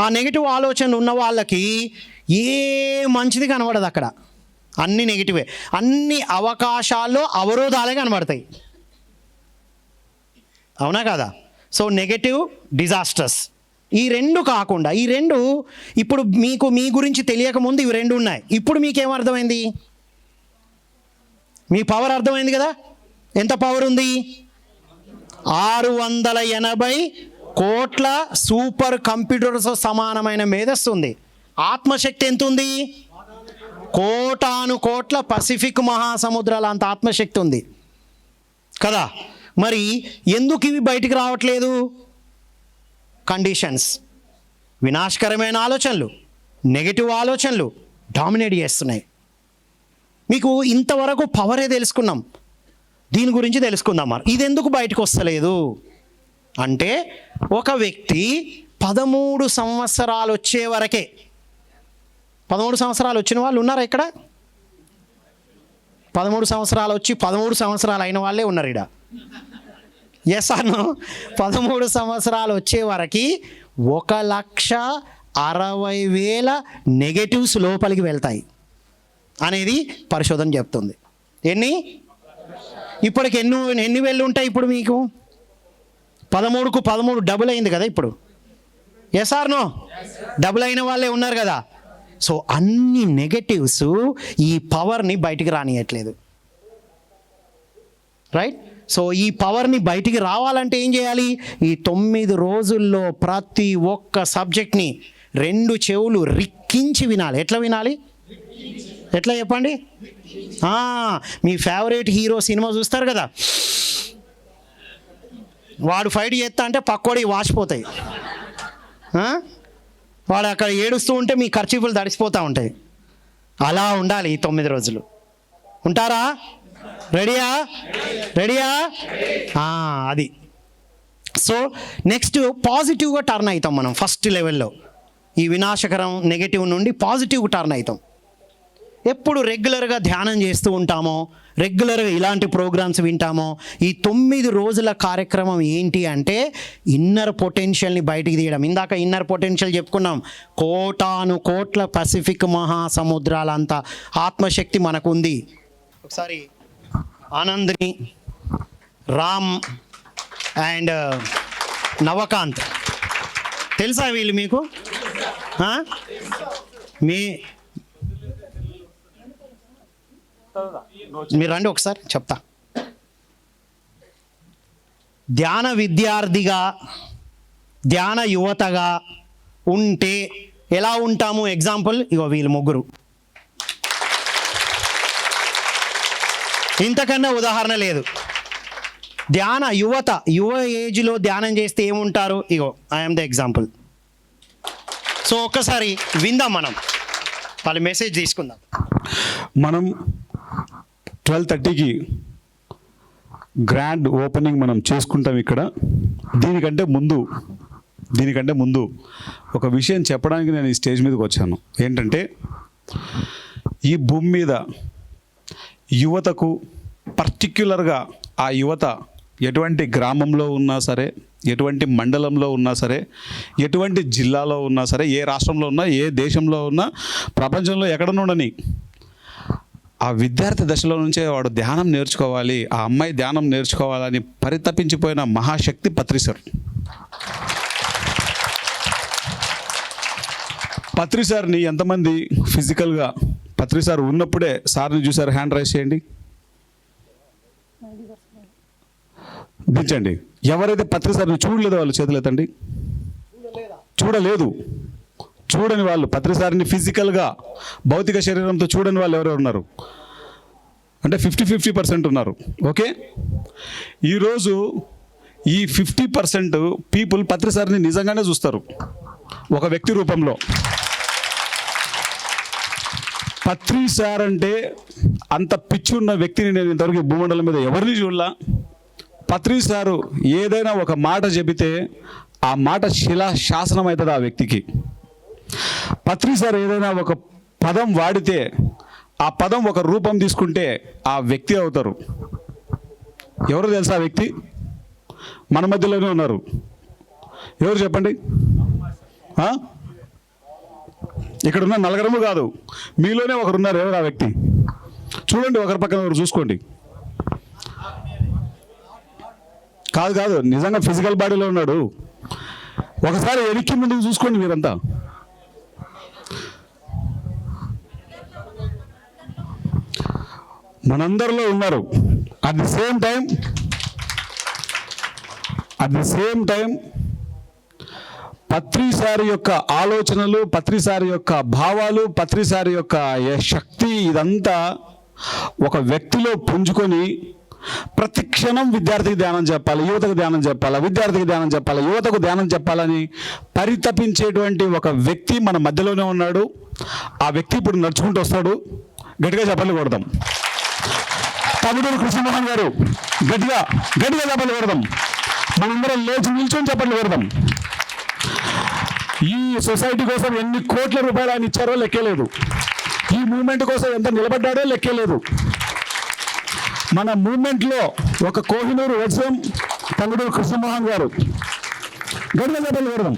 ఆ నెగటివ్ ఆలోచనలు ఉన్న వాళ్ళకి ఏ మంచిది కనబడదు అక్కడ. అన్ని నెగిటివే. అన్ని అవకాశాల్లో అవరోధాలే కనబడతాయి. అవునా కదా? సో నెగటివ్, డిజాస్టర్స్, ఈ రెండు కాకుండా, ఈ రెండు ఇప్పుడు మీకు మీ గురించి తెలియకముందు ఇవి రెండు ఉన్నాయి. ఇప్పుడు మీకేమర్థమైంది? మీ పవర్ అర్థమైంది కదా? ఎంత పవర్ ఉంది? 680 కోట్ల సూపర్ కంప్యూటర్స్ సమానమైన మేధస్సు ఉంది. ఆత్మశక్తి ఎంత ఉంది? కోటాను కోట్ల పసిఫిక్ మహాసముద్రాల అంత ఆత్మశక్తి ఉంది కదా. మరి ఎందుకు ఇవి బయటికి రావట్లేదు? కండిషన్స్, వినాశకరమైన ఆలోచనలు, నెగటివ్ ఆలోచనలు డామినేట్ చేస్తున్నాయి. మీకు ఇంతవరకు పవరే తెలుసుకున్నాం, దీని గురించి తెలుసుకుందాం. మరి ఇది ఎందుకు బయటకు వస్తలేదు అంటే, ఒక వ్యక్తి 13 సంవత్సరాలు వచ్చే వరకే, 13 సంవత్సరాలు వచ్చిన వాళ్ళు ఉన్నారా ఇక్కడ? 13 సంవత్సరాలు వచ్చి 13 సంవత్సరాలు అయిన వాళ్ళే ఉన్నారు ఇక్కడ. ఎస్ అను 13 సంవత్సరాలు వచ్చే వరకు 1,60,000 నెగటివ్స్ లోపలికి వెళ్తాయి అనేది పరిశోధన చెప్తుంది. ఎన్ని? ఇప్పటికి ఎన్ని వేళ్ళు ఉంటాయి ఇప్పుడు మీకు? 13కు 13 డబుల్ అయింది కదా ఇప్పుడు. Yes or no? డబుల్ అయిన వాళ్ళే ఉన్నారు కదా. సో అన్ని నెగటివ్స్ ఈ పవర్ని బయటికి రానియట్లేదు. రైట్? సో ఈ పవర్ని బయటికి రావాలంటే ఏం చేయాలి? ఈ 9 రోజుల్లో ప్రతి ఒక్క సబ్జెక్ట్ని 2 చెవులు రిక్కించి వినాలి. ఎట్లా వినాలి? ఎట్లా చెప్పండి? మీ ఫేవరెట్ హీరో సినిమా చూస్తారు కదా, వాడు ఫైట్ చేస్తా అంటే పక్కోడి వాచిపోతాయి, వాడు అక్కడ ఏడుస్తూ ఉంటే మీ ఖర్చీఫులు తడిసిపోతూ ఉంటాయి. అలా ఉండాలి ఈ 9 రోజులు. ఉంటారా? రెడీయా? అది. సో నెక్స్ట్ పాజిటివ్గా టర్న్ అవుతాం మనం. ఫస్ట్ లెవెల్లో ఈ వినాశకరం నెగటివ్ నుండి పాజిటివ్గా టర్న్ అవుతాం. ఎప్పుడు రెగ్యులర్గా ధ్యానం చేస్తూ ఉంటామో, రెగ్యులర్గా ఇలాంటి ప్రోగ్రామ్స్ వింటామో, ఈ 9 రోజుల కార్యక్రమం ఏంటి అంటే ఇన్నర్ పొటెన్షియల్ని బయటికి తీయడం. ఇందాక ఇన్నర్ పొటెన్షియల్ చెప్పుకున్నాం. కోటాను కోట్ల పసిఫిక్ మహాసముద్రాలంత ఆత్మశక్తి మనకు ఉంది. ఒకసారి ఆనంద్ని, రామ్ అండ్ నవకాంత్ తెలుసా వీళ్ళు మీకు? మీరు రండి ఒకసారి చెప్తా. ధ్యాన విద్యార్థిగా, ధ్యాన యువతగా ఉంటే ఎలా ఉంటాము? ఎగ్జాంపుల్ ఇగో వీళ్ళు ముగ్గురు. ఇంతకన్నా ఉదాహరణ లేదు. ధ్యాన యువత, యువ ఏజ్లో ధ్యానం చేస్తే ఏముంటారు? ఇగో ఐఎమ్ ద ఎగ్జాంపుల్. సో ఒక్కసారి విందాం, మనం వాళ్ళ మెసేజ్ తీసుకుందాం. మనం 12:30కి గ్రాండ్ ఓపెనింగ్ మనం చేసుకుంటాం ఇక్కడ. దీనికంటే ముందు ఒక విషయం చెప్పడానికి నేను ఈ స్టేజ్ మీదకి వచ్చాను. ఏంటంటే, ఈ భూమి మీద యువతకు, పర్టిక్యులర్గా ఆ యువత ఎటువంటి గ్రామంలో ఉన్నా సరే, ఎటువంటి మండలంలో ఉన్నా సరే, ఎటువంటి జిల్లాలో ఉన్నా సరే, ఏ రాష్ట్రంలో ఉన్నా, ఏ దేశంలో ఉన్నా, ప్రపంచంలో ఎక్కడనుండని, ఆ విద్యార్థి దశలో నుంచే వాడు ధ్యానం నేర్చుకోవాలి, ఆ అమ్మాయి ధ్యానం నేర్చుకోవాలని పరితపించిపోయిన మహాశక్తి పత్రి సార్. పత్రి సార్ని ఎంతమంది ఫిజికల్గా పత్రి సార్ ఉన్నప్పుడే సార్ని చూసారు? హ్యాండ్ రైజ్ చేయండి, దించండి. ఎవరైతే పత్రి సార్ని చూడలేదో వాళ్ళు చేతులు ఎత్తండి. చూడని వాళ్ళు, పత్రి సార్ని ఫిజికల్గా భౌతిక శరీరంతో చూడని వాళ్ళు ఎవరెవరు ఉన్నారు అంటే 50% ఉన్నారు. ఓకే, ఈరోజు ఈ 50% పీపుల్ పత్రి సార్ని నిజంగానే చూస్తారు ఒక వ్యక్తి రూపంలో. పత్రి సార్ అంటే అంత పిచ్చి ఉన్న వ్యక్తిని నేను ఇంతవరకు భూమండలం మీద ఎవరిని చూడలా. పత్రి సారు ఏదైనా ఒక మాట చెబితే ఆ మాట శిలా శాసనం అవుతుంది ఆ వ్యక్తికి. పత్రి సార్ ఏదైనా ఒక పదం వాడితే ఆ పదం ఒక రూపం తీసుకుంటే ఆ వ్యక్తి అవుతారు. ఎవరు తెలుసా ఆ వ్యక్తి? మన మధ్యలోనే ఉన్నారు. ఎవరు చెప్పండి? ఇక్కడ ఉన్న నలుగురము కాదు, మీలోనే ఒకరున్నారు. ఎవరు ఆ వ్యక్తి? చూడండి, ఒకరి పక్కన ఒకరు చూసుకోండి. కాదు, నిజంగా ఫిజికల్ బాడీలో ఉన్నాడు. ఒకసారి వెనక్కి ముందుకు చూసుకోండి మీరంతా. మనందరిలో ఉన్నారు. అట్ ది సేమ్ టైం పత్రిసారి యొక్క ఆలోచనలు, పత్రిసారి యొక్క భావాలు, పత్రిసారి యొక్క శక్తి ఇదంతా ఒక వ్యక్తిలో పుంజుకొని ప్రతి క్షణం విద్యార్థికి ధ్యానం చెప్పాలి, యువతకు ధ్యానం చెప్పాలి, విద్యార్థికి ధ్యానం చెప్పాలి, యువతకు ధ్యానం చెప్పాలని పరితపించేటువంటి ఒక వ్యక్తి మన మధ్యలోనే ఉన్నాడు. ఆ వ్యక్తి ఇప్పుడు నడుచుకుంటూ వస్తాడు. గట్టిగా చెప్పలు కొడదాం. తమిళూరు కృష్ణమోహన్ గారు, గట్టిగా చెప్పలు కొడదాం. మనందరం లేచి నిల్చొని చెప్పలు కొడదాం. ఈ సొసైటీ కోసం ఎన్ని కోట్ల రూపాయలు ఆయన ఇచ్చారో లెక్కలేదు. ఈ మూమెంట్ కోసం ఎంత నిలబడ్డాడో లెక్కలేదు. మన మూమెంట్లో ఒక కోహినూరు వత్సం తమిళూరు కృష్ణమోహన్ గారు. గట్టిగా చెప్పలు కొడదాం.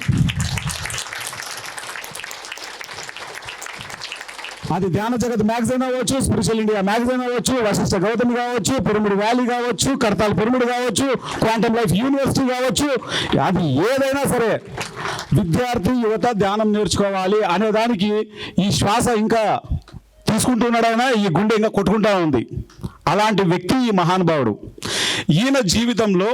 అది ధ్యాన జగత్ మ్యాగజైన్ అవ్వచ్చు, స్పిరిచువల్ ఇండియా మ్యాగజైన్ అవ్వచ్చు, వశిష్ఠ గౌతమి కావచ్చు, పిరమిడ్ వ్యాలీ కావచ్చు, కర్తాల్ పిరమిడ్ కావచ్చు, క్వాంటమ్ లైఫ్ యూనివర్సిటీ కావచ్చు, అది ఏదైనా సరే విద్యార్థి యువత ధ్యానం నేర్చుకోవాలి అనే దానికి ఈ శ్వాస ఇంకా తీసుకుంటున్నాడైనా ఈ గుండె ఇంకా కొట్టుకుంటా ఉంది. అలాంటి వ్యక్తి ఈ మహానుభావుడు. ఈయన జీవితంలో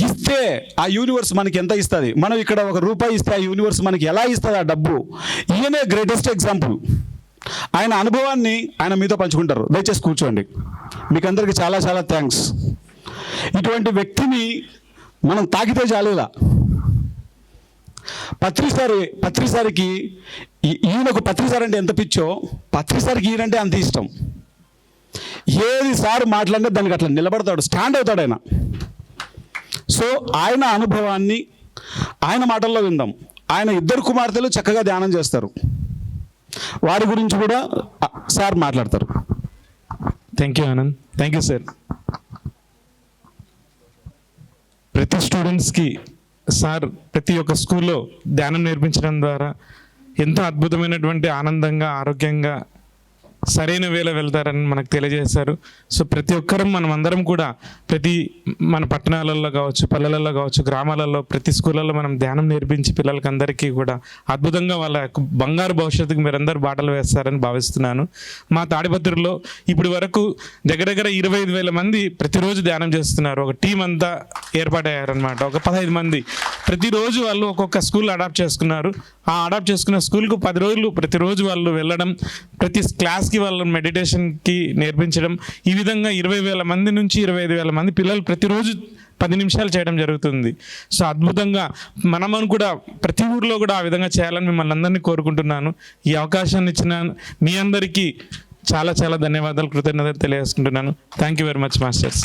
ఇస్తే ఆ యూనివర్స్ మనకి ఎంత ఇస్తుంది, మనం ఇక్కడ ₹1 ఇస్తే ఆ యూనివర్స్ మనకి ఎలా ఇస్తుంది ఆ డబ్బు. ఈయనే గ్రేటెస్ట్ ఎగ్జాంపుల్. ఆయన అనుభవాన్ని ఆయన మీతో పంచుకుంటారు. దయచేసి కూర్చోండి. మీకు అందరికీ చాలా చాలా థ్యాంక్స్. ఇటువంటి మనం తాకితే చాలేలా. పత్రిసారికి ఈయనకు పత్రిసారి అంటే ఎంత పిచ్చో, పత్రిసారికి ఈయనంటే అంత ఇష్టం. ఏది సార్ మాట్లాడినా దానికి అట్లా నిలబడతాడు, స్టాండ్ అవుతాడు ఆయన. సో ఆయన అనుభవాన్ని ఆయన మాటల్లో విందాం. ఆయన 2 కుమార్తెలు చక్కగా ధ్యానం చేస్తారు. వారి గురించి కూడా సార్ మాట్లాడతారు. Thank you Anand. Thank you sir. ప్రతి స్టూడెంట్స్కి సార్ ప్రతి ఒక్క స్కూల్లో ధ్యానం నేర్పించడం ద్వారా ఎంతో అద్భుతమైనటువంటి ఆనందంగా, ఆరోగ్యంగా, సరైన వేళ వెళ్తారని మనకు తెలియజేశారు. సో ప్రతి ఒక్కరం మనం అందరం కూడా మన పట్టణాలలో కావచ్చు, పల్లెలలో కావచ్చు, గ్రామాలలో ప్రతి స్కూళ్ళల్లో మనం ధ్యానం నేర్పించి పిల్లలకి అందరికీ కూడా అద్భుతంగా వాళ్ళ బంగారు భవిష్యత్తుకు మీరందరూ బాటలు వేస్తారని భావిస్తున్నాను. మా తాడిపత్రిలో ఇప్పటి వరకు దగ్గర 25,000 మంది ప్రతిరోజు ధ్యానం చేస్తున్నారు. ఒక టీం అంతా ఏర్పాటయ్యారనమాట. ఒక 15 మంది ప్రతిరోజు వాళ్ళు ఒక్కొక్క స్కూల్ అడాప్ట్ చేసుకున్నారు. ఆ అడాప్ట్ చేసుకున్న స్కూల్కు 10 రోజులు ప్రతిరోజు వాళ్ళు వెళ్ళడం, ప్రతి క్లాస్కి వాళ్ళ మెడిటేషన్కి నేర్పించడం, ఈ విధంగా 20,000 మంది నుంచి 25,000 మంది పిల్లలు ప్రతిరోజు 10 నిమిషాలు చేయడం జరుగుతుంది. సో అద్భుతంగా మనము కూడా ప్రతి ఊర్లో కూడా ఆ విధంగా చేయాలని మిమ్మల్ని అందరినీ కోరుకుంటున్నాను. ఈ అవకాశాన్ని ఇచ్చిన మీ అందరికీ చాలా చాలా ధన్యవాదాలు, కృతజ్ఞతలు తెలియజేసుకుంటున్నాను. Thank you very much masters.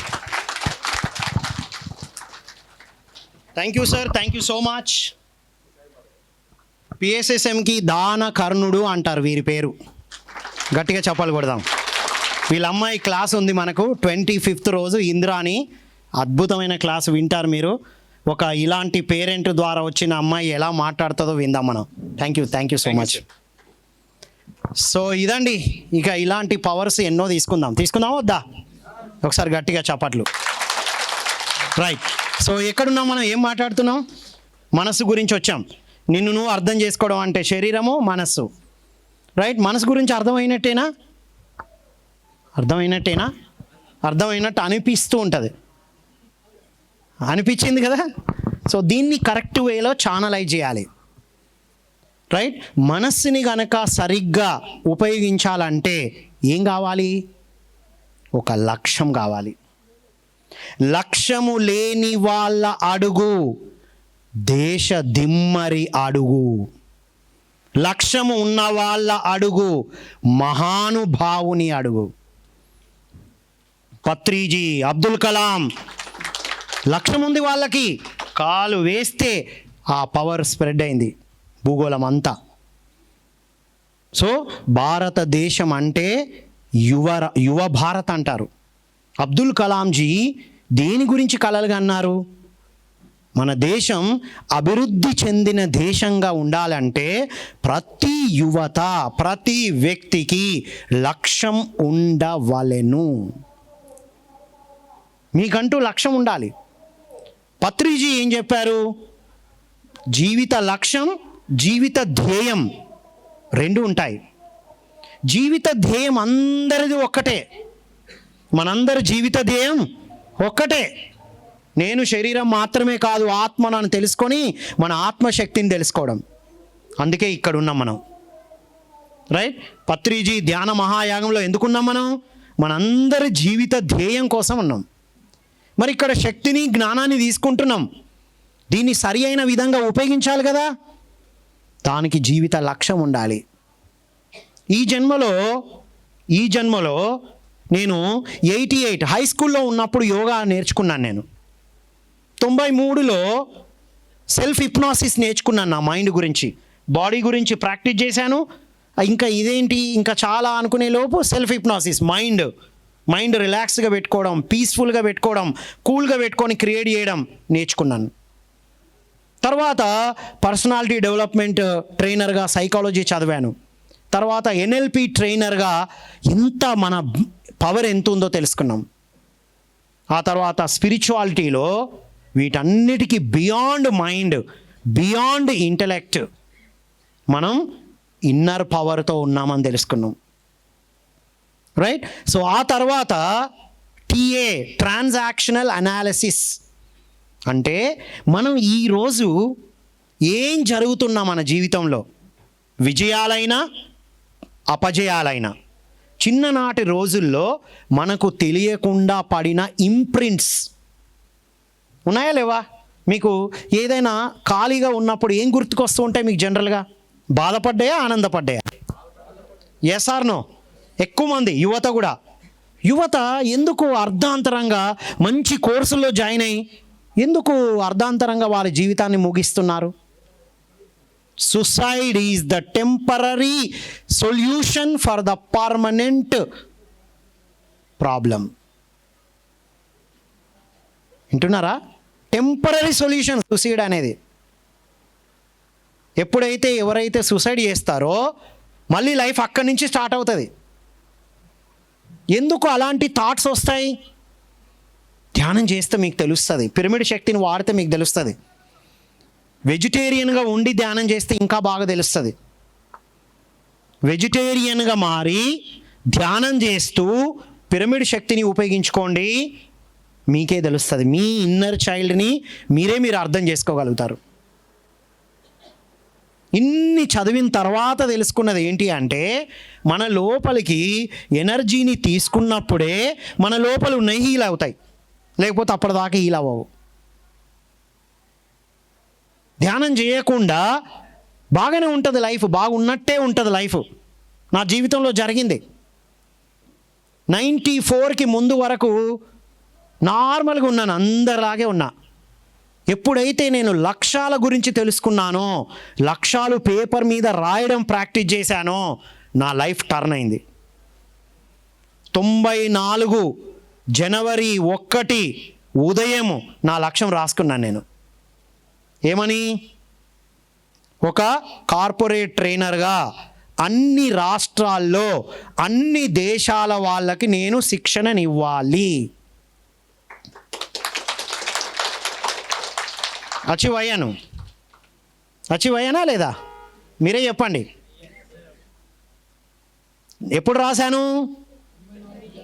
Thank you sir, thank you so much. పిఎస్ఎస్ఎంకి దాన కర్ణుడు అంటారు వీరి పేరు. గట్టిగా చెప్పాలి కొడదాం. వీళ్ళ అమ్మాయి క్లాస్ ఉంది మనకు 25th రోజు ఇంద్రాని. అద్భుతమైన క్లాస్ వింటారు మీరు. ఒక ఇలాంటి పేరెంట్ ద్వారా వచ్చిన అమ్మాయి ఎలా మాట్లాడుతుందో విందాం మనం. Thank you so much. So ఇదండి, ఇక ఇలాంటి పవర్స్ ఎన్నో తీసుకుందామా వద్దా? ఒకసారి గట్టిగా చప్పట్లు. రైట్. సో ఎక్కడున్నాం మనం, ఏం మాట్లాడుతున్నాం? మనస్సు గురించి వచ్చాం. నిన్ను నువ్వు అర్థం చేసుకోవడం అంటే శరీరము, మనస్సు. రైట్. మనసు గురించి అర్థమైనట్టేనా? అర్థమైనట్టు అనిపిస్తూ ఉంటుంది. అనిపించింది కదా? సో దీన్ని కరెక్ట్ వేలో ఛానలైజ్ చేయాలి. రైట్. మనస్సుని గనక సరిగ్గా ఉపయోగించాలంటే ఏం కావాలి? ఒక లక్ష్యం కావాలి. లక్ష్యము లేని వాళ్ళ అడుగు దేశ దిమ్మరి అడుగు. లక్ష్యము ఉన్న వాళ్ళ అడుగు మహానుభావుని అడుగు. పత్రిజీ, అబ్దుల్ కలాం లక్ష్యం ఉంది వాళ్ళకి. కాలు వేస్తే ఆ పవర్ స్ప్రెడ్ అయింది భూగోళం అంతా. సో భారతదేశం అంటే యువ భారత్ అంటారు. అబ్దుల్ కలాంజీ దేని గురించి కలలుగా అన్నారు? మన దేశం అభివృద్ధి చెందిన దేశంగా ఉండాలంటే ప్రతి యువత, ప్రతి వ్యక్తికి లక్ష్యం ఉండవలెను. మీకంటూ లక్ష్యం ఉండాలి. పత్రిజీ ఏం చెప్పారు? జీవిత లక్ష్యం, జీవిత ధ్యేయం రెండు ఉంటాయి. జీవిత ధ్యేయం అందరిది ఒక్కటే. మనందరి జీవిత ధ్యేయం ఒక్కటే. నేను శరీరం మాత్రమే కాదు, ఆత్మ నన్ను తెలుసుకొని మన ఆత్మశక్తిని తెలుసుకోవడం. అందుకే ఇక్కడ ఉన్నాం మనం, రైట్? పత్రిజీ ధ్యాన మహాయాగంలో ఎందుకున్నాం మనం? మనందరి జీవిత ధ్యేయం కోసం ఉన్నాం. మరి ఇక్కడ శక్తిని, జ్ఞానాన్ని తీసుకుంటున్నాం, దీన్ని సరి అయిన విధంగా ఉపయోగించాలి కదా. దానికి జీవిత లక్ష్యం ఉండాలి. ఈ జన్మలో నేను 88 హై స్కూల్లో ఉన్నప్పుడు యోగా నేర్చుకున్నాను. నేను 93లో సెల్ఫ్ హిప్నాసిస్ నేర్చుకున్నాను. నా మైండ్ గురించి, బాడీ గురించి ప్రాక్టీస్ చేశాను. ఇంకా ఇదేంటి ఇంకా చాలా అనుకునే లోపు సెల్ఫ్ హిప్నాసిస్, మైండ్ రిలాక్స్గా పెట్టుకోవడం, పీస్ఫుల్గా పెట్టుకోవడం, కూల్గా పెట్టుకొని క్రియేట్ చేయడం నేర్చుకున్నాను. తర్వాత పర్సనాలిటీ డెవలప్మెంట్ ట్రైనర్గా సైకాలజీ చదివాను. తర్వాత ఎన్ఎల్పి ట్రైనర్గా ఎంత మన పవర్ ఎంత ఉందో తెలుసుకున్నాం. ఆ తర్వాత స్పిరిచువాలిటీలో వీటన్నిటికీ బియాండ్ మైండ్, బియాండ్ ఇంటలెక్ట్ మనం ఇన్నర్ పవర్తో ఉన్నామని తెలుసుకున్నాం, రైట్? సో ఆ తర్వాత TA, ట్రాన్సాక్షనల్ అనాలిసిస్, అంటే మనం ఈరోజు ఏం జరుగుతున్నా మన జీవితంలో, విజయాలైనా అపజయాలైనా, చిన్ననాటి రోజుల్లో మనకు తెలియకుండా పడిన ఇంప్రింట్స్ ఉన్నాయా లేవా? మీకు ఏదైనా ఖాళీగా ఉన్నప్పుడు ఏం గుర్తుకొస్తూ ఉంటాయి మీకు జనరల్గా? బాధపడ్డాయా, ఆనందపడ్డాయా? Yes or no? ఎక్కువ మంది యువత ఎందుకు అర్ధాంతరంగా మంచి కోర్సుల్లో జాయిన్ అయ్యి ఎందుకు అర్ధాంతరంగా వారి జీవితాన్ని ముగిస్తున్నారు? Suicide is the temporary solution for the permanent problem. వింటున్నారా? టెంపరరీ సొల్యూషన్ సూసైడ్ అనేది. ఎప్పుడైతే ఎవరైతే సూసైడ్ చేస్తారో మళ్ళీ లైఫ్ అక్కడి నుంచి స్టార్ట్ అవుతుంది. ఎందుకు అలాంటి థాట్స్ వస్తాయి? ధ్యానం చేస్తే మీకు తెలుస్తుంది, పిరమిడ్ శక్తిని వాడితే మీకు తెలుస్తుంది. వెజిటేరియన్గా ఉండి ధ్యానం చేస్తే ఇంకా బాగా తెలుస్తుంది. వెజిటేరియన్గా మారి ధ్యానం చేస్తూ పిరమిడ్ శక్తిని ఉపయోగించుకోండి, మీకే తెలుస్తుంది. మీ ఇన్నర్ చైల్డ్ని మీరు అర్థం చేసుకోగలుగుతారు. ఇన్ని చదివిన తర్వాత తెలుసుకున్నది ఏంటి అంటే, మన లోపలికి ఎనర్జీని తీసుకున్నప్పుడే మన లోపల ఉన్నాయి హీల్ అవుతాయి, లేకపోతే అప్పటిదాకా హీల్ అవ్వవు. ధ్యానం చేయకుండా బాగానే ఉంటుంది లైఫ్, బాగున్నట్టే ఉంటుంది లైఫ్. నా జీవితంలో జరిగింది. 94కి ముందు వరకు నార్మల్గా ఉన్నాను, అందరిలాగే ఉన్నా. ఎప్పుడైతే నేను లక్ష్యాల గురించి తెలుసుకున్నానో, లక్ష్యాలు పేపర్ మీద రాయడం ప్రాక్టీస్ చేశానో, నా లైఫ్ టర్న్ అయింది. 94 జనవరి 1 ఉదయం నా లక్ష్యం రాసుకున్నాను నేను. ఏమని? ఒక కార్పొరేట్ ట్రైనర్గా అన్ని రాష్ట్రాల్లో అన్ని దేశాల వాళ్ళకి నేను శిక్షణనివ్వాలి. అచీవ్ అయ్యానా లేదా? మీరే చెప్పండి. ఎప్పుడు రాశాను?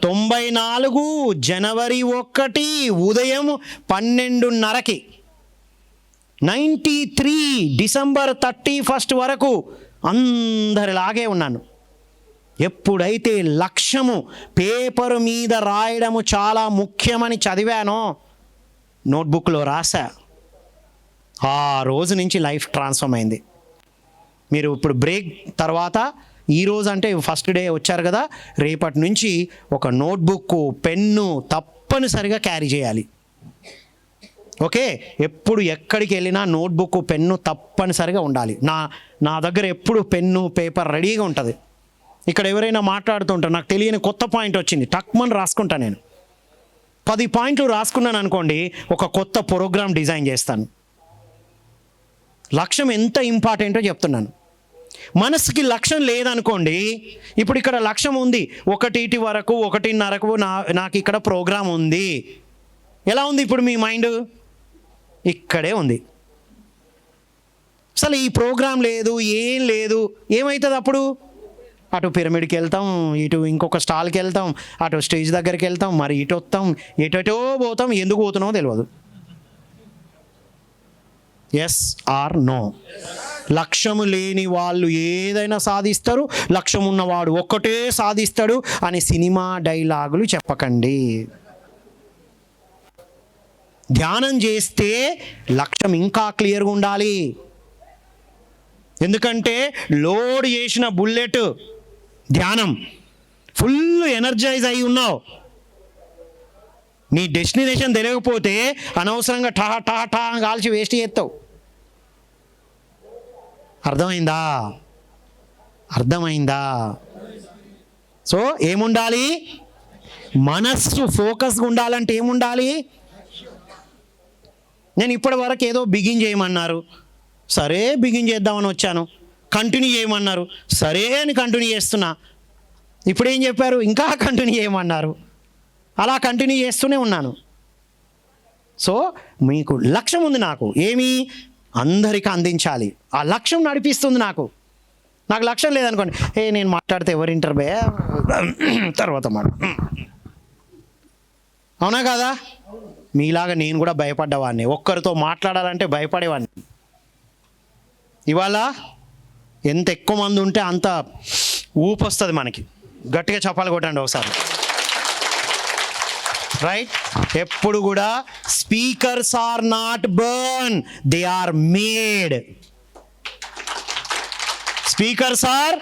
94 జనవరి 1 ఉదయం 12:30కి. 93 డిసెంబర్ 31 వరకు అందరిలాగే ఉన్నాను. ఎప్పుడైతే లక్ష్యము పేపరు మీద రాయడము చాలా ముఖ్యమని చదివానో, నోట్బుక్లో రాసా, ఆ రోజు నుంచి లైఫ్ ట్రాన్స్ఫార్మ్ అయింది. మీరు ఇప్పుడు బ్రేక్ తర్వాత, ఈరోజు అంటే ఫస్ట్ డే వచ్చారు కదా, రేపటి నుంచి ఒక నోట్బుక్, పెన్ను తప్పనిసరిగా క్యారీ చేయాలి. ఓకే? ఎప్పుడు ఎక్కడికి వెళ్ళినా నోట్బుక్, పెన్ను తప్పనిసరిగా ఉండాలి. నా దగ్గర ఎప్పుడు పెన్ను, పేపర్ రెడీగా ఉంటుంది. ఇక్కడ ఎవరైనా మాట్లాడుతుంటారు, నాకు తెలియని కొత్త పాయింట్ వచ్చింది, టక్మని రాసుకుంటా. నేను 10 పాయింట్లు రాసుకున్నాను అనుకోండి, ఒక కొత్త ప్రోగ్రామ్ డిజైన్ చేస్తాను. లక్ష్యం ఎంత ఇంపార్టెంటో చెప్తున్నాను. మనసుకి లక్ష్యం లేదనుకోండి, ఇప్పుడు ఇక్కడ లక్ష్యం ఉంది, 1 వరకు 1:30కు నాకు ఇక్కడ ప్రోగ్రాం ఉంది. ఎలా ఉంది ఇప్పుడు మీ మైండ్? ఇక్కడే ఉంది. అసలు ఈ ప్రోగ్రాం లేదు, ఏం లేదు, ఏమవుతుంది అప్పుడు? అటు పిరమిడ్కి వెళ్తాం, ఇటు ఇంకొక స్టాల్కి వెళ్తాం, అటు స్టేజ్ దగ్గరికి వెళ్తాం, మరి ఇటు వస్తాం, ఎటో పోతాం, ఎందుకు పోతున్నామో తెలియదు. Yes or no? లక్ష్యము లేని వాళ్ళు ఏదైనా సాధిస్తారు, లక్ష్యం ఉన్నవాడు ఒక్కటే సాధిస్తాడు అని సినిమా డైలాగులు చెప్పకండి. ధ్యానం చేస్తే లక్ష్యం ఇంకా క్లియర్గా ఉండాలి. ఎందుకంటే లోడ్ చేసిన బుల్లెట్ ధ్యానం, ఫుల్ ఎనర్జైజ్ అయి ఉన్నావు, నీ డెస్టినేషన్ తెలియకపోతే అనవసరంగా టా టా టా కాల్చి వేస్ట్ చేస్తావు. అర్థమైందా? అర్థమైందా? సో ఏముండాలి? మనస్సు ఫోకస్గా ఉండాలంటే ఏముండాలి? నేను ఇప్పటి వరకు ఏదో బిగిన్ చేయమన్నారు, సరే బిగిన్ చేద్దామని వచ్చాను. కంటిన్యూ చేయమన్నారు, సరే అని కంటిన్యూ చేస్తున్నా. ఇప్పుడు ఏం చెప్పారు? ఇంకా కంటిన్యూ చేయమన్నారు, అలా కంటిన్యూ చేస్తూనే ఉన్నాను. సో మీకు లక్ష్యం ఉంది, నాకు ఏమి అందరికీ అందించాలి. ఆ లక్ష్యం నడిపిస్తుంది నాకు. లక్ష్యం లేదనుకోండి, నేను మాట్లాడితే ఎవరు వింటారు బే, తర్వాత మాట, అవునా కాదా? మీలాగా నేను కూడా భయపడ్డవాడిని, ఒక్కరితో మాట్లాడాలంటే భయపడేవాడిని. ఇవాళ ఎంత ఎక్కువ మంది ఉంటే అంత ఊపు వస్తుంది మనకి. గట్టిగా చప్పాలు కొట్టండి ఒకసారి. రైట్? ఎప్పుడు కూడా speakers are not born, they are made. Speakers are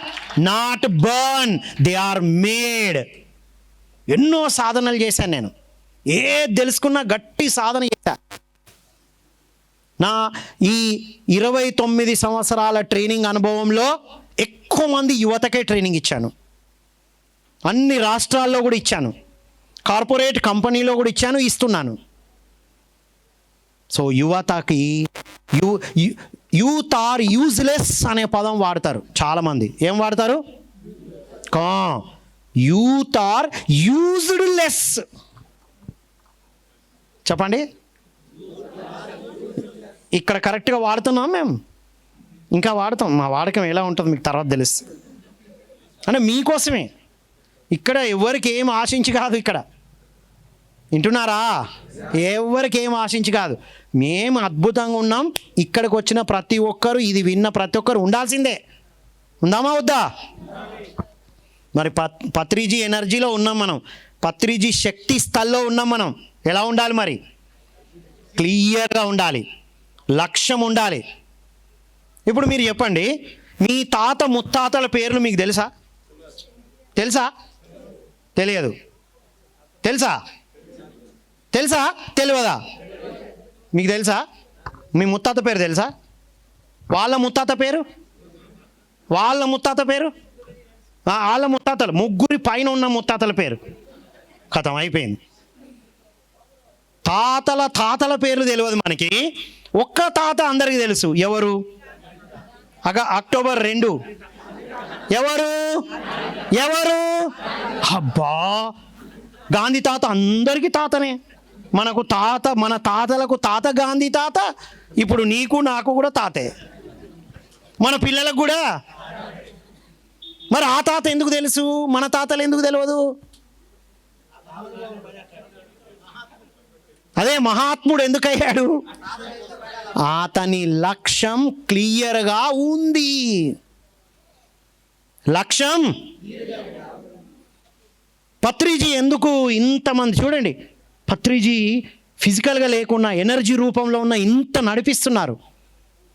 not born, they are made. ఎన్నో సాధనలు చేశాను నేను, తెలుసుకున్నా గట్టి సాధన చేశా. నా ఈ 29 సంవత్సరాల ట్రైనింగ్ అనుభవంలో ఎక్కువ మంది యువతకే ట్రైనింగ్ ఇచ్చాను. అన్ని రాష్ట్రాల్లో కూడా ఇచ్చాను, కార్పొరేట్ కంపెనీలో కూడా ఇచ్చాను, ఇస్తున్నాను. సో యువతకి యూత్ ఆర్ యూజ్లెస్ అనే పదం వాడతారు చాలామంది. ఏం వాడతారు? Youth are used less. చెప్పండి, ఇక్కడ కరెక్ట్గా వాడుతున్నాం మేము, ఇంకా వాడతాం. మా వాడకం ఎలా ఉంటుందో మీకు తర్వాత తెలుస్తుంది. అంటే మీకోసమే, ఇక్కడ ఎవరికి ఏం ఆశించి కాదు. ఇక్కడ వింటున్నారా? ఎవరికి ఏం ఆశించి కాదు. మేము అద్భుతంగా ఉన్నాం. ఇక్కడికి వచ్చిన ప్రతి ఒక్కరు, ఇది విన్న ప్రతి ఒక్కరు ఉండాల్సిందే. ఉందామా వద్దా? మరి పత్రిజీ ఎనర్జీలో ఉన్నాం మనం, పత్రిజీ శక్తి స్థల్లో ఉన్నాం మనం. ఎలా ఉండాలి మరి? క్లియర్గా ఉండాలి, లక్ష్యం ఉండాలి. ఇప్పుడు మీరు చెప్పండి, మీ తాత ముత్తాతల పేర్లు మీకు తెలుసా? తెలియదు. తెలుసా? తెలియదా? మీకు తెలుసా? మీ ముత్తాత పేరు తెలుసా? వాళ్ళ ముత్తాత పేరు, వాళ్ళ ముత్తాతలు, ముగ్గురి పైన ఉన్న ముత్తాతల పేరు ఖతం అయిపోయింది. తాతల పేర్లు తెలియదు మనకి. ఒక్క తాత అందరికీ తెలుసు. ఎవరు? అక్టోబర్ 2. ఎవరు? అబ్బా, గాంధీ తాత అందరికీ తాతనే. మనకు తాత, మన తాతలకు తాత గాంధీ తాత. ఇప్పుడు నీకు నాకు కూడా తాతే, మన పిల్లలకు కూడా. మరి ఆ తాత ఎందుకు తెలుసు, మన తాతలు ఎందుకు తెలియదు? అదే మహాత్ముడు ఎందుకయ్యాడు? అతని లక్ష్యం క్లియర్గా ఉంది. లక్ష్యం. పత్రిజీ ఎందుకు ఇంతమంది చూడండి, పత్రిజీ ఫిజికల్గా లేకున్నా ఎనర్జీ రూపంలో ఉన్న ఇంత నడిపిస్తున్నారు.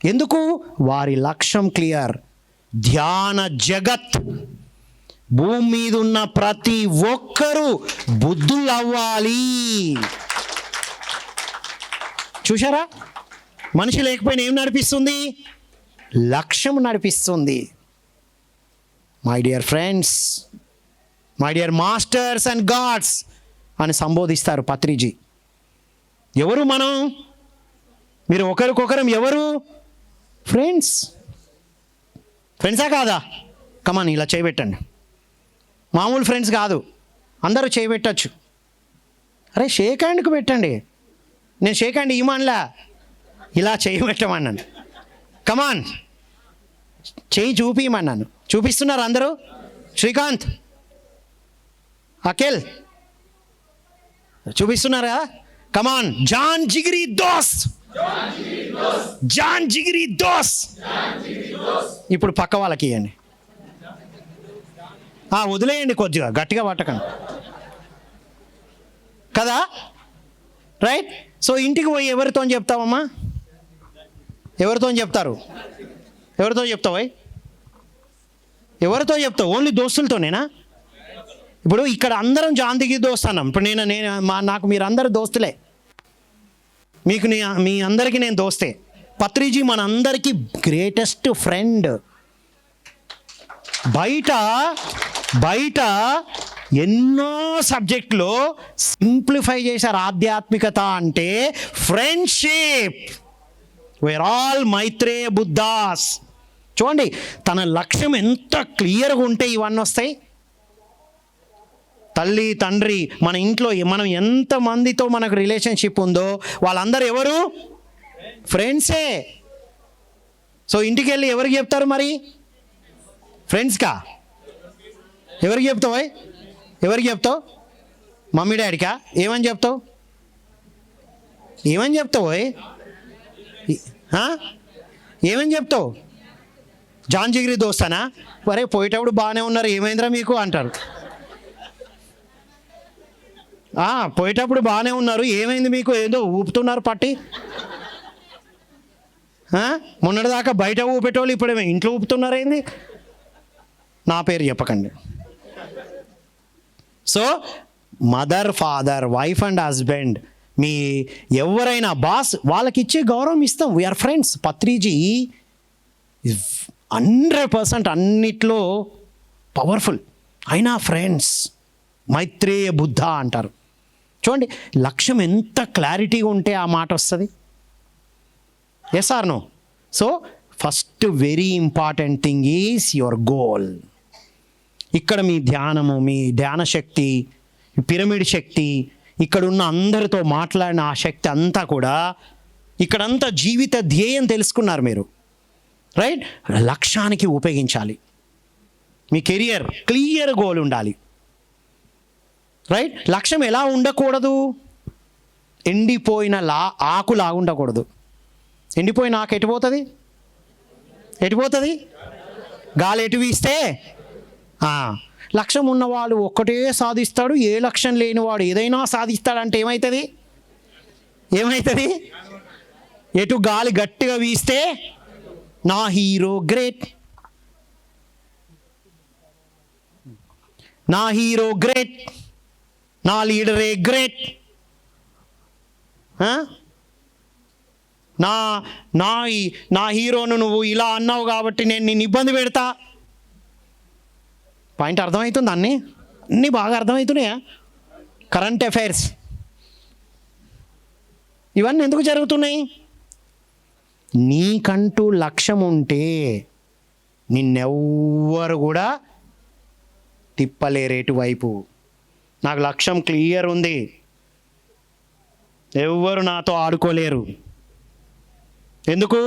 ఎందుకు? వారి లక్ష్యం క్లియర్. ధ్యాన జగత్, భూమి మీద ఉన్న ప్రతి ఒక్కరూ బుద్ధులు అవ్వాలి. చూశారా? మనిషి లేకపోయినా ఏం నడిపిస్తుంది? లక్ష్యం నడిపిస్తుంది. My dear friends, my dear masters and gods అని సంబోధిస్తారు పత్రిజీ. ఎవరు మనం? మీరు ఒకరికొకరం ఎవరు? ఫ్రెండ్సా కాదా? కమాన్ ఇలా చేయబెట్టండి. మామూలు ఫ్రెండ్స్ కాదు, అందరూ చేయబెట్టచ్చు. అరే షేక్ హ్యాండ్కి పెట్టండి. నేను షేక్ హ్యాండ్ ఇవ్వమనిలా, ఇలా చేయబెట్టమన్నాను. కమాన్ చేయి చూపిమన్నాను. చూపిస్తున్నారు అందరూ. శ్రీకాంత్, అఖిల్ చూపిస్తున్నారా? కమాన్. జాన్ జిగిరి దోస్త్, జాన్ జిగిరి దోస్త్. ఇప్పుడు పక్క వాళ్ళకి ఇవ్వండి. వదిలేయండి, కొద్దిగా గట్టిగా పట్టకండి కదా, రైట్? సో ఇంటికి పోయి ఎవరితో చెప్తావమ్మా? ఎవరితో చెప్తారు? ఎవరితో చెప్తావు? ఎవరితో చెప్తావు? ఓన్లీ దోస్తులతోనేనా? ఇప్పుడు ఇక్కడ అందరం జాంతికి దోస్త్ అన్నాం. ఇప్పుడు నాకు మీరు అందరు దోస్తులే, మీ అందరికీ నేను దోస్తే. పత్రిజీ మన అందరికీ గ్రేటెస్ట్ ఫ్రెండ్. బయట ఎన్నో సబ్జెక్టులో సింప్లిఫై చేశారు ఆధ్యాత్మికత అంటే friendship. Where all Maitreya Buddhas. చూడండి తన లక్ష్యం ఎంత క్లియర్గా ఉంటే ఇవన్నీ వస్తాయి. తల్లి తండ్రి, మన ఇంట్లో మనం ఎంతమందితో మనకు రిలేషన్షిప్ ఉందో వాళ్ళందరూ ఎవరు? ఫ్రెండ్సే. సో ఇంటికి వెళ్ళి ఎవరికి చెప్తారు మరి? ఫ్రెండ్స్కా? ఎవరికి చెప్తావు? ఎవరికి చెప్తావు? మమ్మీ డాడీకా? ఏమని చెప్తావు? ఏమని చెప్తావు? జాన్ జిగిరి దోస్తానా? వరే పోయేటప్పుడు బాగానే ఉన్నారు, ఏమైందిరా మీకు అంటారు. పోయేటప్పుడు బాగానే ఉన్నారు, ఏమైంది మీకు? ఏదో ఊపుతున్నారు పట్టి. మొన్నటిదాకా బయట ఊపేటోళ్ళు ఇప్పుడేమో ఇంట్లో ఊపుతున్నారు ఏంది? నా పేరు చెప్పకండి. So mother, father, wife and husband, మీ ఎవరైనా బాస్, వాళ్ళకి ఇచ్చే గౌరవం ఇస్తాం. We are friends. పత్రిజీ 100% అన్నిట్లో పవర్ఫుల్ అయినా ఫ్రెండ్స్. మైత్రేయ బుద్ధ అంటారు. చూడండి లక్ష్యం ఎంత క్లారిటీగా ఉంటే ఆ మాట వస్తుంది. Yes or no? So first very important thing is your goal. ఇక్కడ మీ ధ్యానము, మీ ధ్యాన శక్తి, పిరమిడ్ శక్తి, ఇక్కడున్న అందరితో మాట్లాడిన ఆ శక్తి అంతా కూడా ఇక్కడంతా జీవిత ధ్యేయం తెలుసుకున్నారు మీరు, రైట్? లక్ష్యానికి ఉపయోగించాలి. మీ కెరియర్ క్లియర్ గోల్ ఉండాలి, రైట్? లక్ష్యం ఎలా ఉండకూడదు? ఎండిపోయిన ఆకులాగా ఉండకూడదు. ఎండిపోయిన ఆకు ఎటుపోతుంది? గాలి ఎటు వీస్తే. లక్ష్యం ఉన్నవాడు ఒక్కటే సాధిస్తాడు, ఏ లక్ష్యం లేనివాడు ఏదైనా సాధిస్తాడంటే ఏమవుతుంది? ఎటు గాలి గట్టిగా వీస్తే నా హీరో గ్రేట్, నా హీరో గ్రేట్, నా లీడరే గ్రేట్, నా హీరోను నువ్వు ఇలా అన్నావు కాబట్టి నేను నిన్ను ఇబ్బంది పెడతా. పాయింట్ అర్థమవుతుంది? అన్నీ బాగా అర్థమవుతున్నాయా? కరెంట్ అఫైర్స్ ఇవన్నీ ఎందుకు జరుగుతున్నాయి? నీకంటూ లక్ష్యం ఉంటే నిన్నెవ్వరు కూడా తిప్పలేరేటు వైపు. నాకు లక్ష్యం క్లియర్ ఉంది, ఎవ్వరు నాతో ఆడుకోలేరు. ఎందుకు?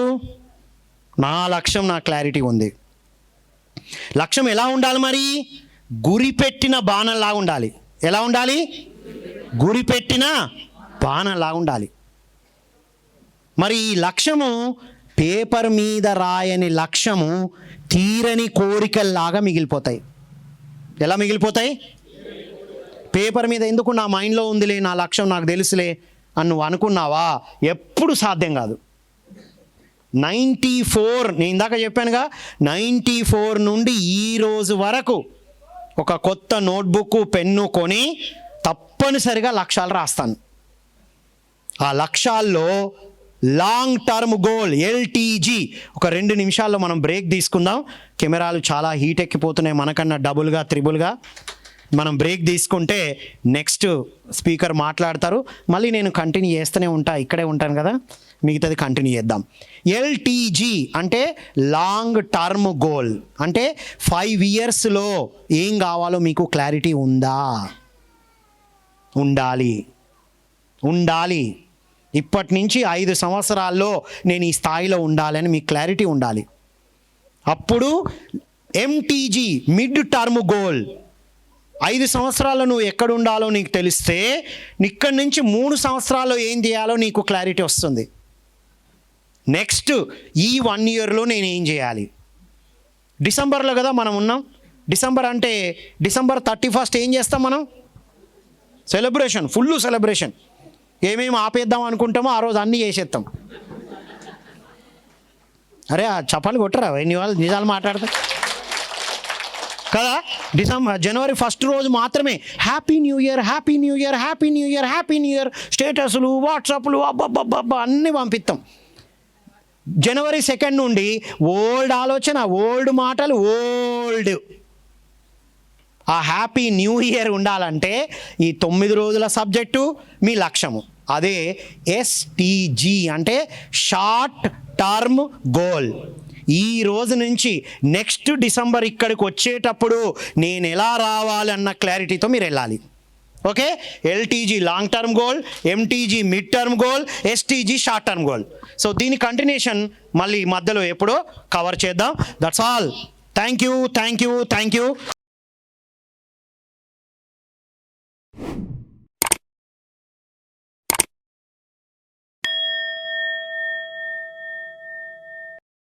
నా లక్ష్యం, నా క్లారిటీ ఉంది. లక్ష్యం ఎలా ఉండాలి మరి? గురిపెట్టిన బాణంలా ఉండాలి. ఎలా ఉండాలి? గురిపెట్టిన బాణంలా ఉండాలి. మరి ఈ లక్ష్యము పేపర్ మీద రాయని లక్ష్యము తీరని కోరికల్లాగా మిగిలిపోతాయి. ఎలా మిగిలిపోతాయి? పేపర్ మీద ఎందుకు, నా మైండ్లో ఉందిలే, నా లక్ష్యం నాకు తెలుసులే అని నువ్వు అనుకున్నావా, ఎప్పుడు సాధ్యం కాదు. 94 నేను ఇందాక చెప్పానుగా, 94 నుండి ఈ రోజు వరకు ఒక కొత్త నోట్బుక్, పెన్ను కొని తప్పనిసరిగా లక్ష్యాలు రాస్తాను. ఆ లక్ష్యాల్లో లాంగ్ టర్మ్ గోల్ LTG. ఒక 2 నిమిషాల్లో మనం బ్రేక్ తీసుకుందాం. కెమెరాలు చాలా హీట్ ఎక్కిపోతున్నాయి, మనకన్నా డబుల్గా, త్రిబుల్గా. మనం బ్రేక్ తీసుకుంటే నెక్స్ట్ స్పీకర్ మాట్లాడతారు, మళ్ళీ నేను కంటిన్యూ చేస్తూనే ఉంటా, ఇక్కడే ఉంటాను కదా, మిగతాది కంటిన్యూ చేద్దాం. ఎల్టీజీ అంటే లాంగ్ టర్మ్ గోల్, అంటే 5 ఇయర్స్లో ఏం కావాలో మీకు క్లారిటీ ఉందా? ఉండాలి. ఇప్పటి నుంచి 5 సంవత్సరాల్లో నేను ఈ స్థాయిలో ఉండాలని మీకు క్లారిటీ ఉండాలి. అప్పుడు ఎంటీజీ మిడ్ టర్మ్ గోల్, 5 సంవత్సరాల్లో నువ్వు ఎక్కడ ఉండాలో నీకు తెలిస్తే ఇక్కడి నుంచి 3 సంవత్సరాల్లో ఏం చేయాలో నీకు క్లారిటీ వస్తుంది. నెక్స్ట్ ఈ 1 ఇయర్లో నేను ఏం చేయాలి? డిసెంబర్లో కదా మనం ఉన్నాం. డిసెంబర్ అంటే డిసెంబర్ 31 ఏం చేస్తాం మనం? Celebration, full celebration. ఏమేమి ఆపేద్దాం అనుకుంటామో ఆ రోజు అన్నీ చేసేస్తాం. అరే ఆ చప్పాలు కొట్టరా ఎన్ని వాళ్ళు నిజాలు మాట్లాడతా కదా. జనవరి 1 రోజు మాత్రమే happy new year, happy new year, happy new year, happy new year స్టేటస్లు, వాట్సాప్లు, అబ్బబ్బబ్బబ్బా అన్నీ పంపిస్తాం. జనవరి 2 నుండి ఓల్డ్ ఆలోచన, ఓల్డ్ మాటలు, ఓల్డ్. ఆ హ్యాపీ న్యూ ఇయర్ ఉండాలంటే ఈ 9 రోజుల సబ్జెక్టు మీ లక్ష్యము. అదే ఎస్టీజీ అంటే షార్ట్ టర్మ్ గోల్. ఈ రోజు నుంచి నెక్స్ట్ డిసెంబర్ ఇక్కడికి వచ్చేటప్పుడు నేను ఎలా రావాలన్న క్లారిటీతో మీరు వెళ్ళాలి. Okay, LTG long term goal, MTG mid term goal, STG short term goal. So దీని కంటిన్యూషన్ మళ్ళీ మధ్యలో ఎప్పుడో కవర్ చేద్దాం. That's all. Thank you.